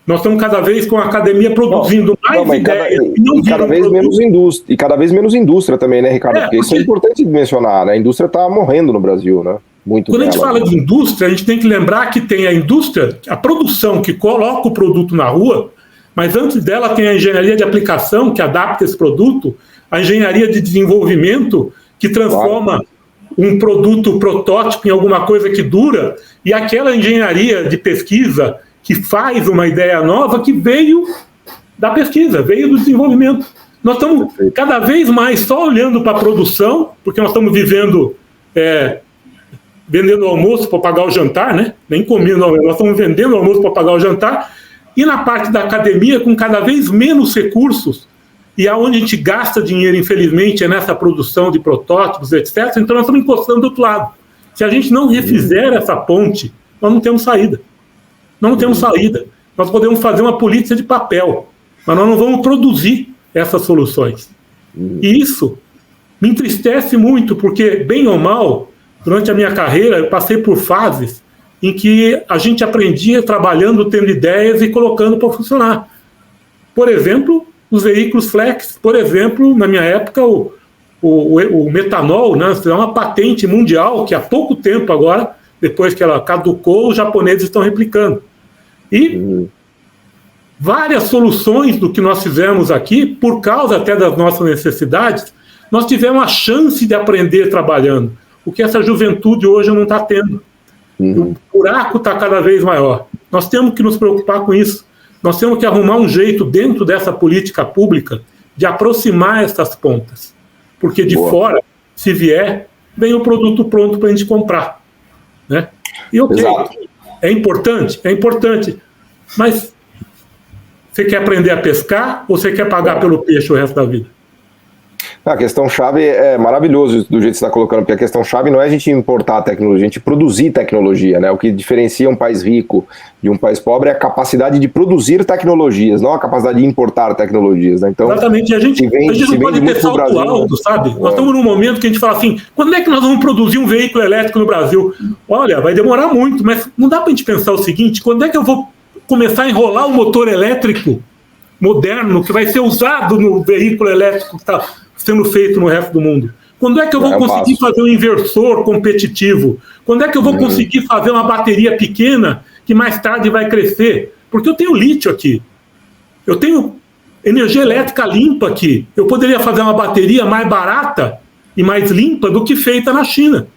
Nós estamos cada vez com a academia produzindo mais ideias. E cada vez menos indústria. E cada vez menos indústria também, né, Ricardo? Porque isso é importante mencionar, né? A indústria está morrendo no Brasil, né? Quando a gente fala de indústria, a gente tem que lembrar que tem a indústria, a produção que coloca o produto na rua, mas antes dela tem a engenharia de aplicação que adapta esse produto, a engenharia de desenvolvimento que transforma um produto protótipo em alguma coisa que dura, e aquela engenharia de pesquisa que faz uma ideia nova que veio da pesquisa, veio do desenvolvimento. Nós estamos cada vez mais só olhando para a produção, porque nós estamos vivendo, vendendo almoço para pagar o jantar, né? Nem comendo, nós estamos vendendo almoço para pagar o jantar, e na parte da academia com cada vez menos recursos, e aonde a gente gasta dinheiro, infelizmente, é nessa produção de protótipos, etc. Então nós estamos encostando do outro lado. Se a gente não refizer essa ponte, nós não temos saída. Não temos saída. Nós podemos fazer uma política de papel, mas nós não vamos produzir essas soluções. E isso me entristece muito, porque, bem ou mal, durante a minha carreira, eu passei por fases em que a gente aprendia trabalhando, tendo ideias e colocando para funcionar. Por exemplo, os veículos flex. Por exemplo, na minha época, o metanol, né, é uma patente mundial que há pouco tempo agora, depois que ela caducou, os japoneses estão replicando. E várias soluções do que nós fizemos aqui, por causa até das nossas necessidades, nós tivemos a chance de aprender trabalhando, o que essa juventude hoje não está tendo. O buraco está cada vez maior. Nós temos que nos preocupar com isso. Nós temos que arrumar um jeito dentro dessa política pública de aproximar essas pontas. Porque de fora, se vier, vem o produto pronto para a gente comprar. Né? E é importante, mas você quer aprender a pescar ou você quer pagar pelo peixe o resto da vida? A questão-chave é maravilhoso do jeito que você está colocando, porque a questão-chave não é a gente importar a tecnologia, a gente produzir tecnologia, né? O que diferencia um país rico de um país pobre é a capacidade de produzir tecnologias, não a capacidade de importar tecnologias, né? Então, exatamente, a gente não pode ter salto alto, sabe? Nós estamos num momento que a gente fala assim, quando é que nós vamos produzir um veículo elétrico no Brasil? Olha, vai demorar muito, mas não dá para a gente pensar o seguinte, quando é que eu vou começar a enrolar um motor elétrico moderno que vai ser usado no veículo elétrico que está sendo feito no resto do mundo? Quando é que eu vou conseguir fazer um inversor competitivo? Quando é que eu vou conseguir fazer uma bateria pequena que mais tarde vai crescer? Porque eu tenho lítio aqui. Eu tenho energia elétrica limpa aqui. Eu poderia fazer uma bateria mais barata e mais limpa do que feita na China.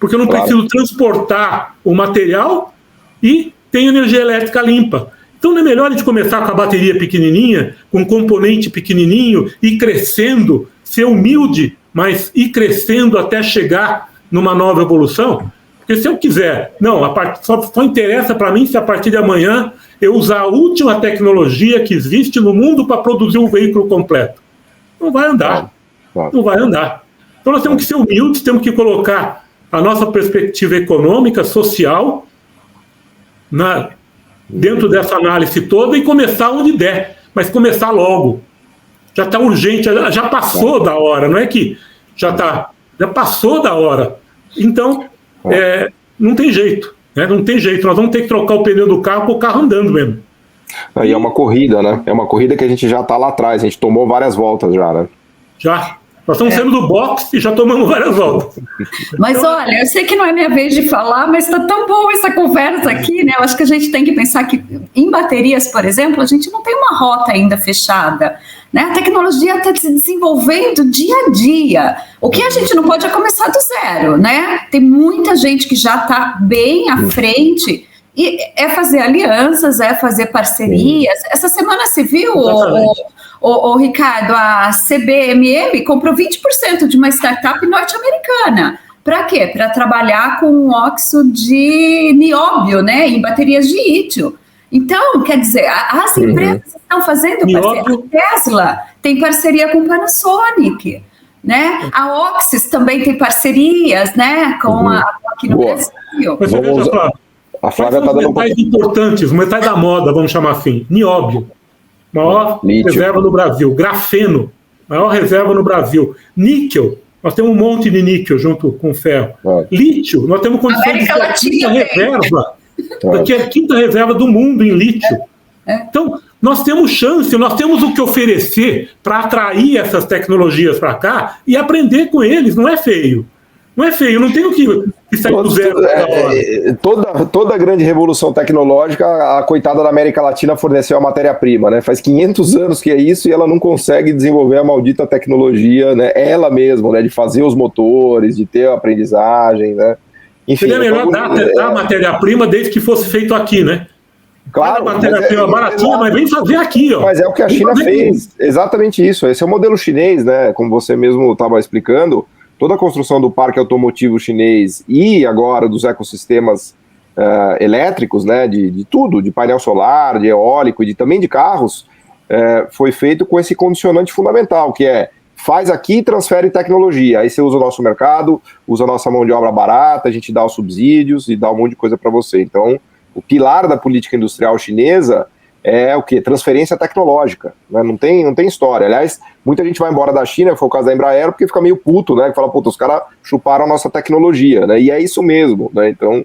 Porque eu não preciso transportar o material e tenho energia elétrica limpa. Então não é melhor a gente começar com a bateria pequenininha, com um componente pequenininho, ir crescendo, ser humilde, mas ir crescendo até chegar numa nova evolução? Porque se eu quiser, só interessa para mim se a partir de amanhã eu usar a última tecnologia que existe no mundo para produzir um veículo completo. Não vai andar. Não vai andar. Então nós temos que ser humildes, temos que colocar a nossa perspectiva econômica, social, dentro dessa análise toda e começar onde der, mas começar logo. Já está urgente, já passou da hora, não é que já está Já passou da hora. Então, não tem jeito. Né? Não tem jeito. Nós vamos ter que trocar o pneu do carro com o carro andando mesmo. E é uma corrida, né? É uma corrida que a gente já está lá atrás. A gente tomou várias voltas já, né? Já. Nós estamos saindo do boxe e já tomamos várias voltas. Mas olha, eu sei que não é minha vez de falar, mas está tão boa essa conversa aqui, né? Eu acho que a gente tem que pensar que em baterias, por exemplo, a gente não tem uma rota ainda fechada, né? A tecnologia está se desenvolvendo dia a dia. O que a gente não pode é começar do zero, né? Tem muita gente que já está bem à frente e é fazer alianças, é fazer parcerias. Essa semana você viu o Ricardo, a CBMM comprou 20% de uma startup norte-americana. Para quê? Para trabalhar com óxido de nióbio, né, em baterias de lítio. Então, quer dizer, as empresas estão fazendo parceria. A Tesla tem parceria com Panasonic, né? A Oxys também tem parcerias, né, com aqui no Brasil. A Flávia está dando metais importantes, metais da moda, vamos chamar assim. Nióbio. Maior reserva no Brasil. Grafeno, maior reserva no Brasil. Níquel, nós temos um monte de níquel junto com ferro. Lítio, nós temos condições de ser a quinta reserva. Aqui é a quinta reserva do mundo em lítio. Então, nós temos chance, nós temos o que oferecer para atrair essas tecnologias para cá e aprender com eles, não é feio. Não é feio, não tem o que sair do zero. Toda grande revolução tecnológica, a coitada da América Latina forneceu a matéria-prima, né? Faz 500 anos que é isso e ela não consegue desenvolver a maldita tecnologia, né? Ela mesma, né? De fazer os motores, de ter a aprendizagem, né? Enfim, seria melhor dar a matéria-prima desde que fosse feito aqui, né? Claro, a matéria-prima baratinha, mas vem fazer aqui, ó. Mas é o que a China fez, exatamente isso. Esse é o modelo chinês, né? Como você mesmo estava explicando. Toda a construção do parque automotivo chinês e agora dos ecossistemas elétricos, né, de tudo, de painel solar, de eólico e também de carros, foi feito com esse condicionante fundamental, que é faz aqui e transfere tecnologia. Aí você usa o nosso mercado, usa a nossa mão de obra barata, a gente dá os subsídios e dá um monte de coisa para você. Então, o pilar da política industrial chinesa é o quê? Transferência tecnológica, né? Não tem história. Aliás, muita gente vai embora da China, foi o caso da Embraer, porque fica meio puto, né? Que fala, puta, os caras chuparam a nossa tecnologia, né? E é isso mesmo, né? Então,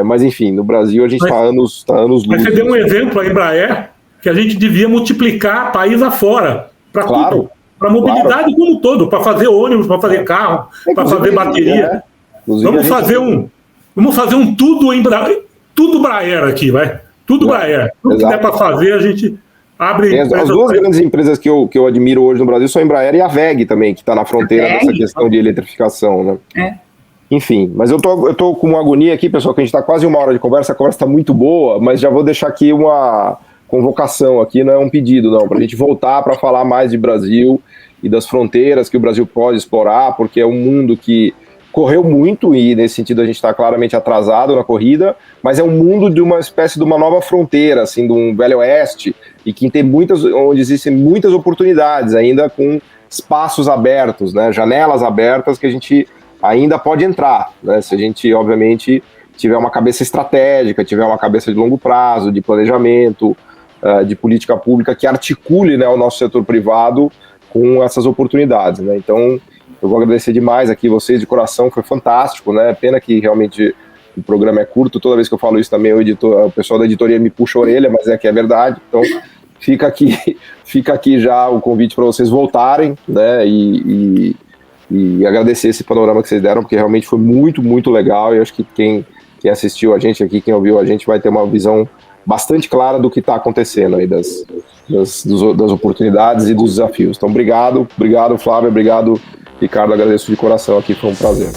mas enfim, no Brasil a gente está anos luz. Mas você deu um exemplo, a Embraer, que a gente devia multiplicar país afora, para tudo, para mobilidade como um todo, para fazer ônibus, para fazer carro, para fazer bateria. Vamos fazer um tudo Embraer, tudo Braer aqui, vai. Tudo Braer. Tudo que der para fazer, a gente abre... As duas grandes empresas que eu admiro hoje no Brasil são a Embraer e a WEG também, que está na fronteira dessa questão de eletrificação, né? Enfim, mas eu tô com uma agonia aqui, pessoal, que a gente está quase 1 hora de conversa, a conversa está muito boa, mas já vou deixar aqui uma convocação aqui, não é um pedido, não, para a gente voltar para falar mais de Brasil e das fronteiras que o Brasil pode explorar, porque é um mundo que correu muito e, nesse sentido, a gente está claramente atrasado na corrida, mas é um mundo de uma espécie de uma nova fronteira, assim, de um velho oeste, e que tem onde existem muitas oportunidades, ainda com espaços abertos, né, janelas abertas que a gente ainda pode entrar, né, se a gente, obviamente, tiver uma cabeça estratégica, tiver uma cabeça de longo prazo, de planejamento, de política pública que articule, né, o nosso setor privado com essas oportunidades, né, então... Eu vou agradecer demais aqui vocês de coração, foi fantástico, né? Pena que realmente o programa é curto, toda vez que eu falo isso também o pessoal da editoria me puxa a orelha, mas é que é verdade. Então fica aqui já o convite para vocês voltarem, né? E agradecer esse panorama que vocês deram, porque realmente foi muito, muito legal. E eu acho que quem assistiu a gente aqui, quem ouviu a gente, vai ter uma visão bastante clara do que está acontecendo aí, das oportunidades e dos desafios. Então, obrigado, Flávia, obrigado, Ricardo, agradeço de coração aqui, foi um prazer.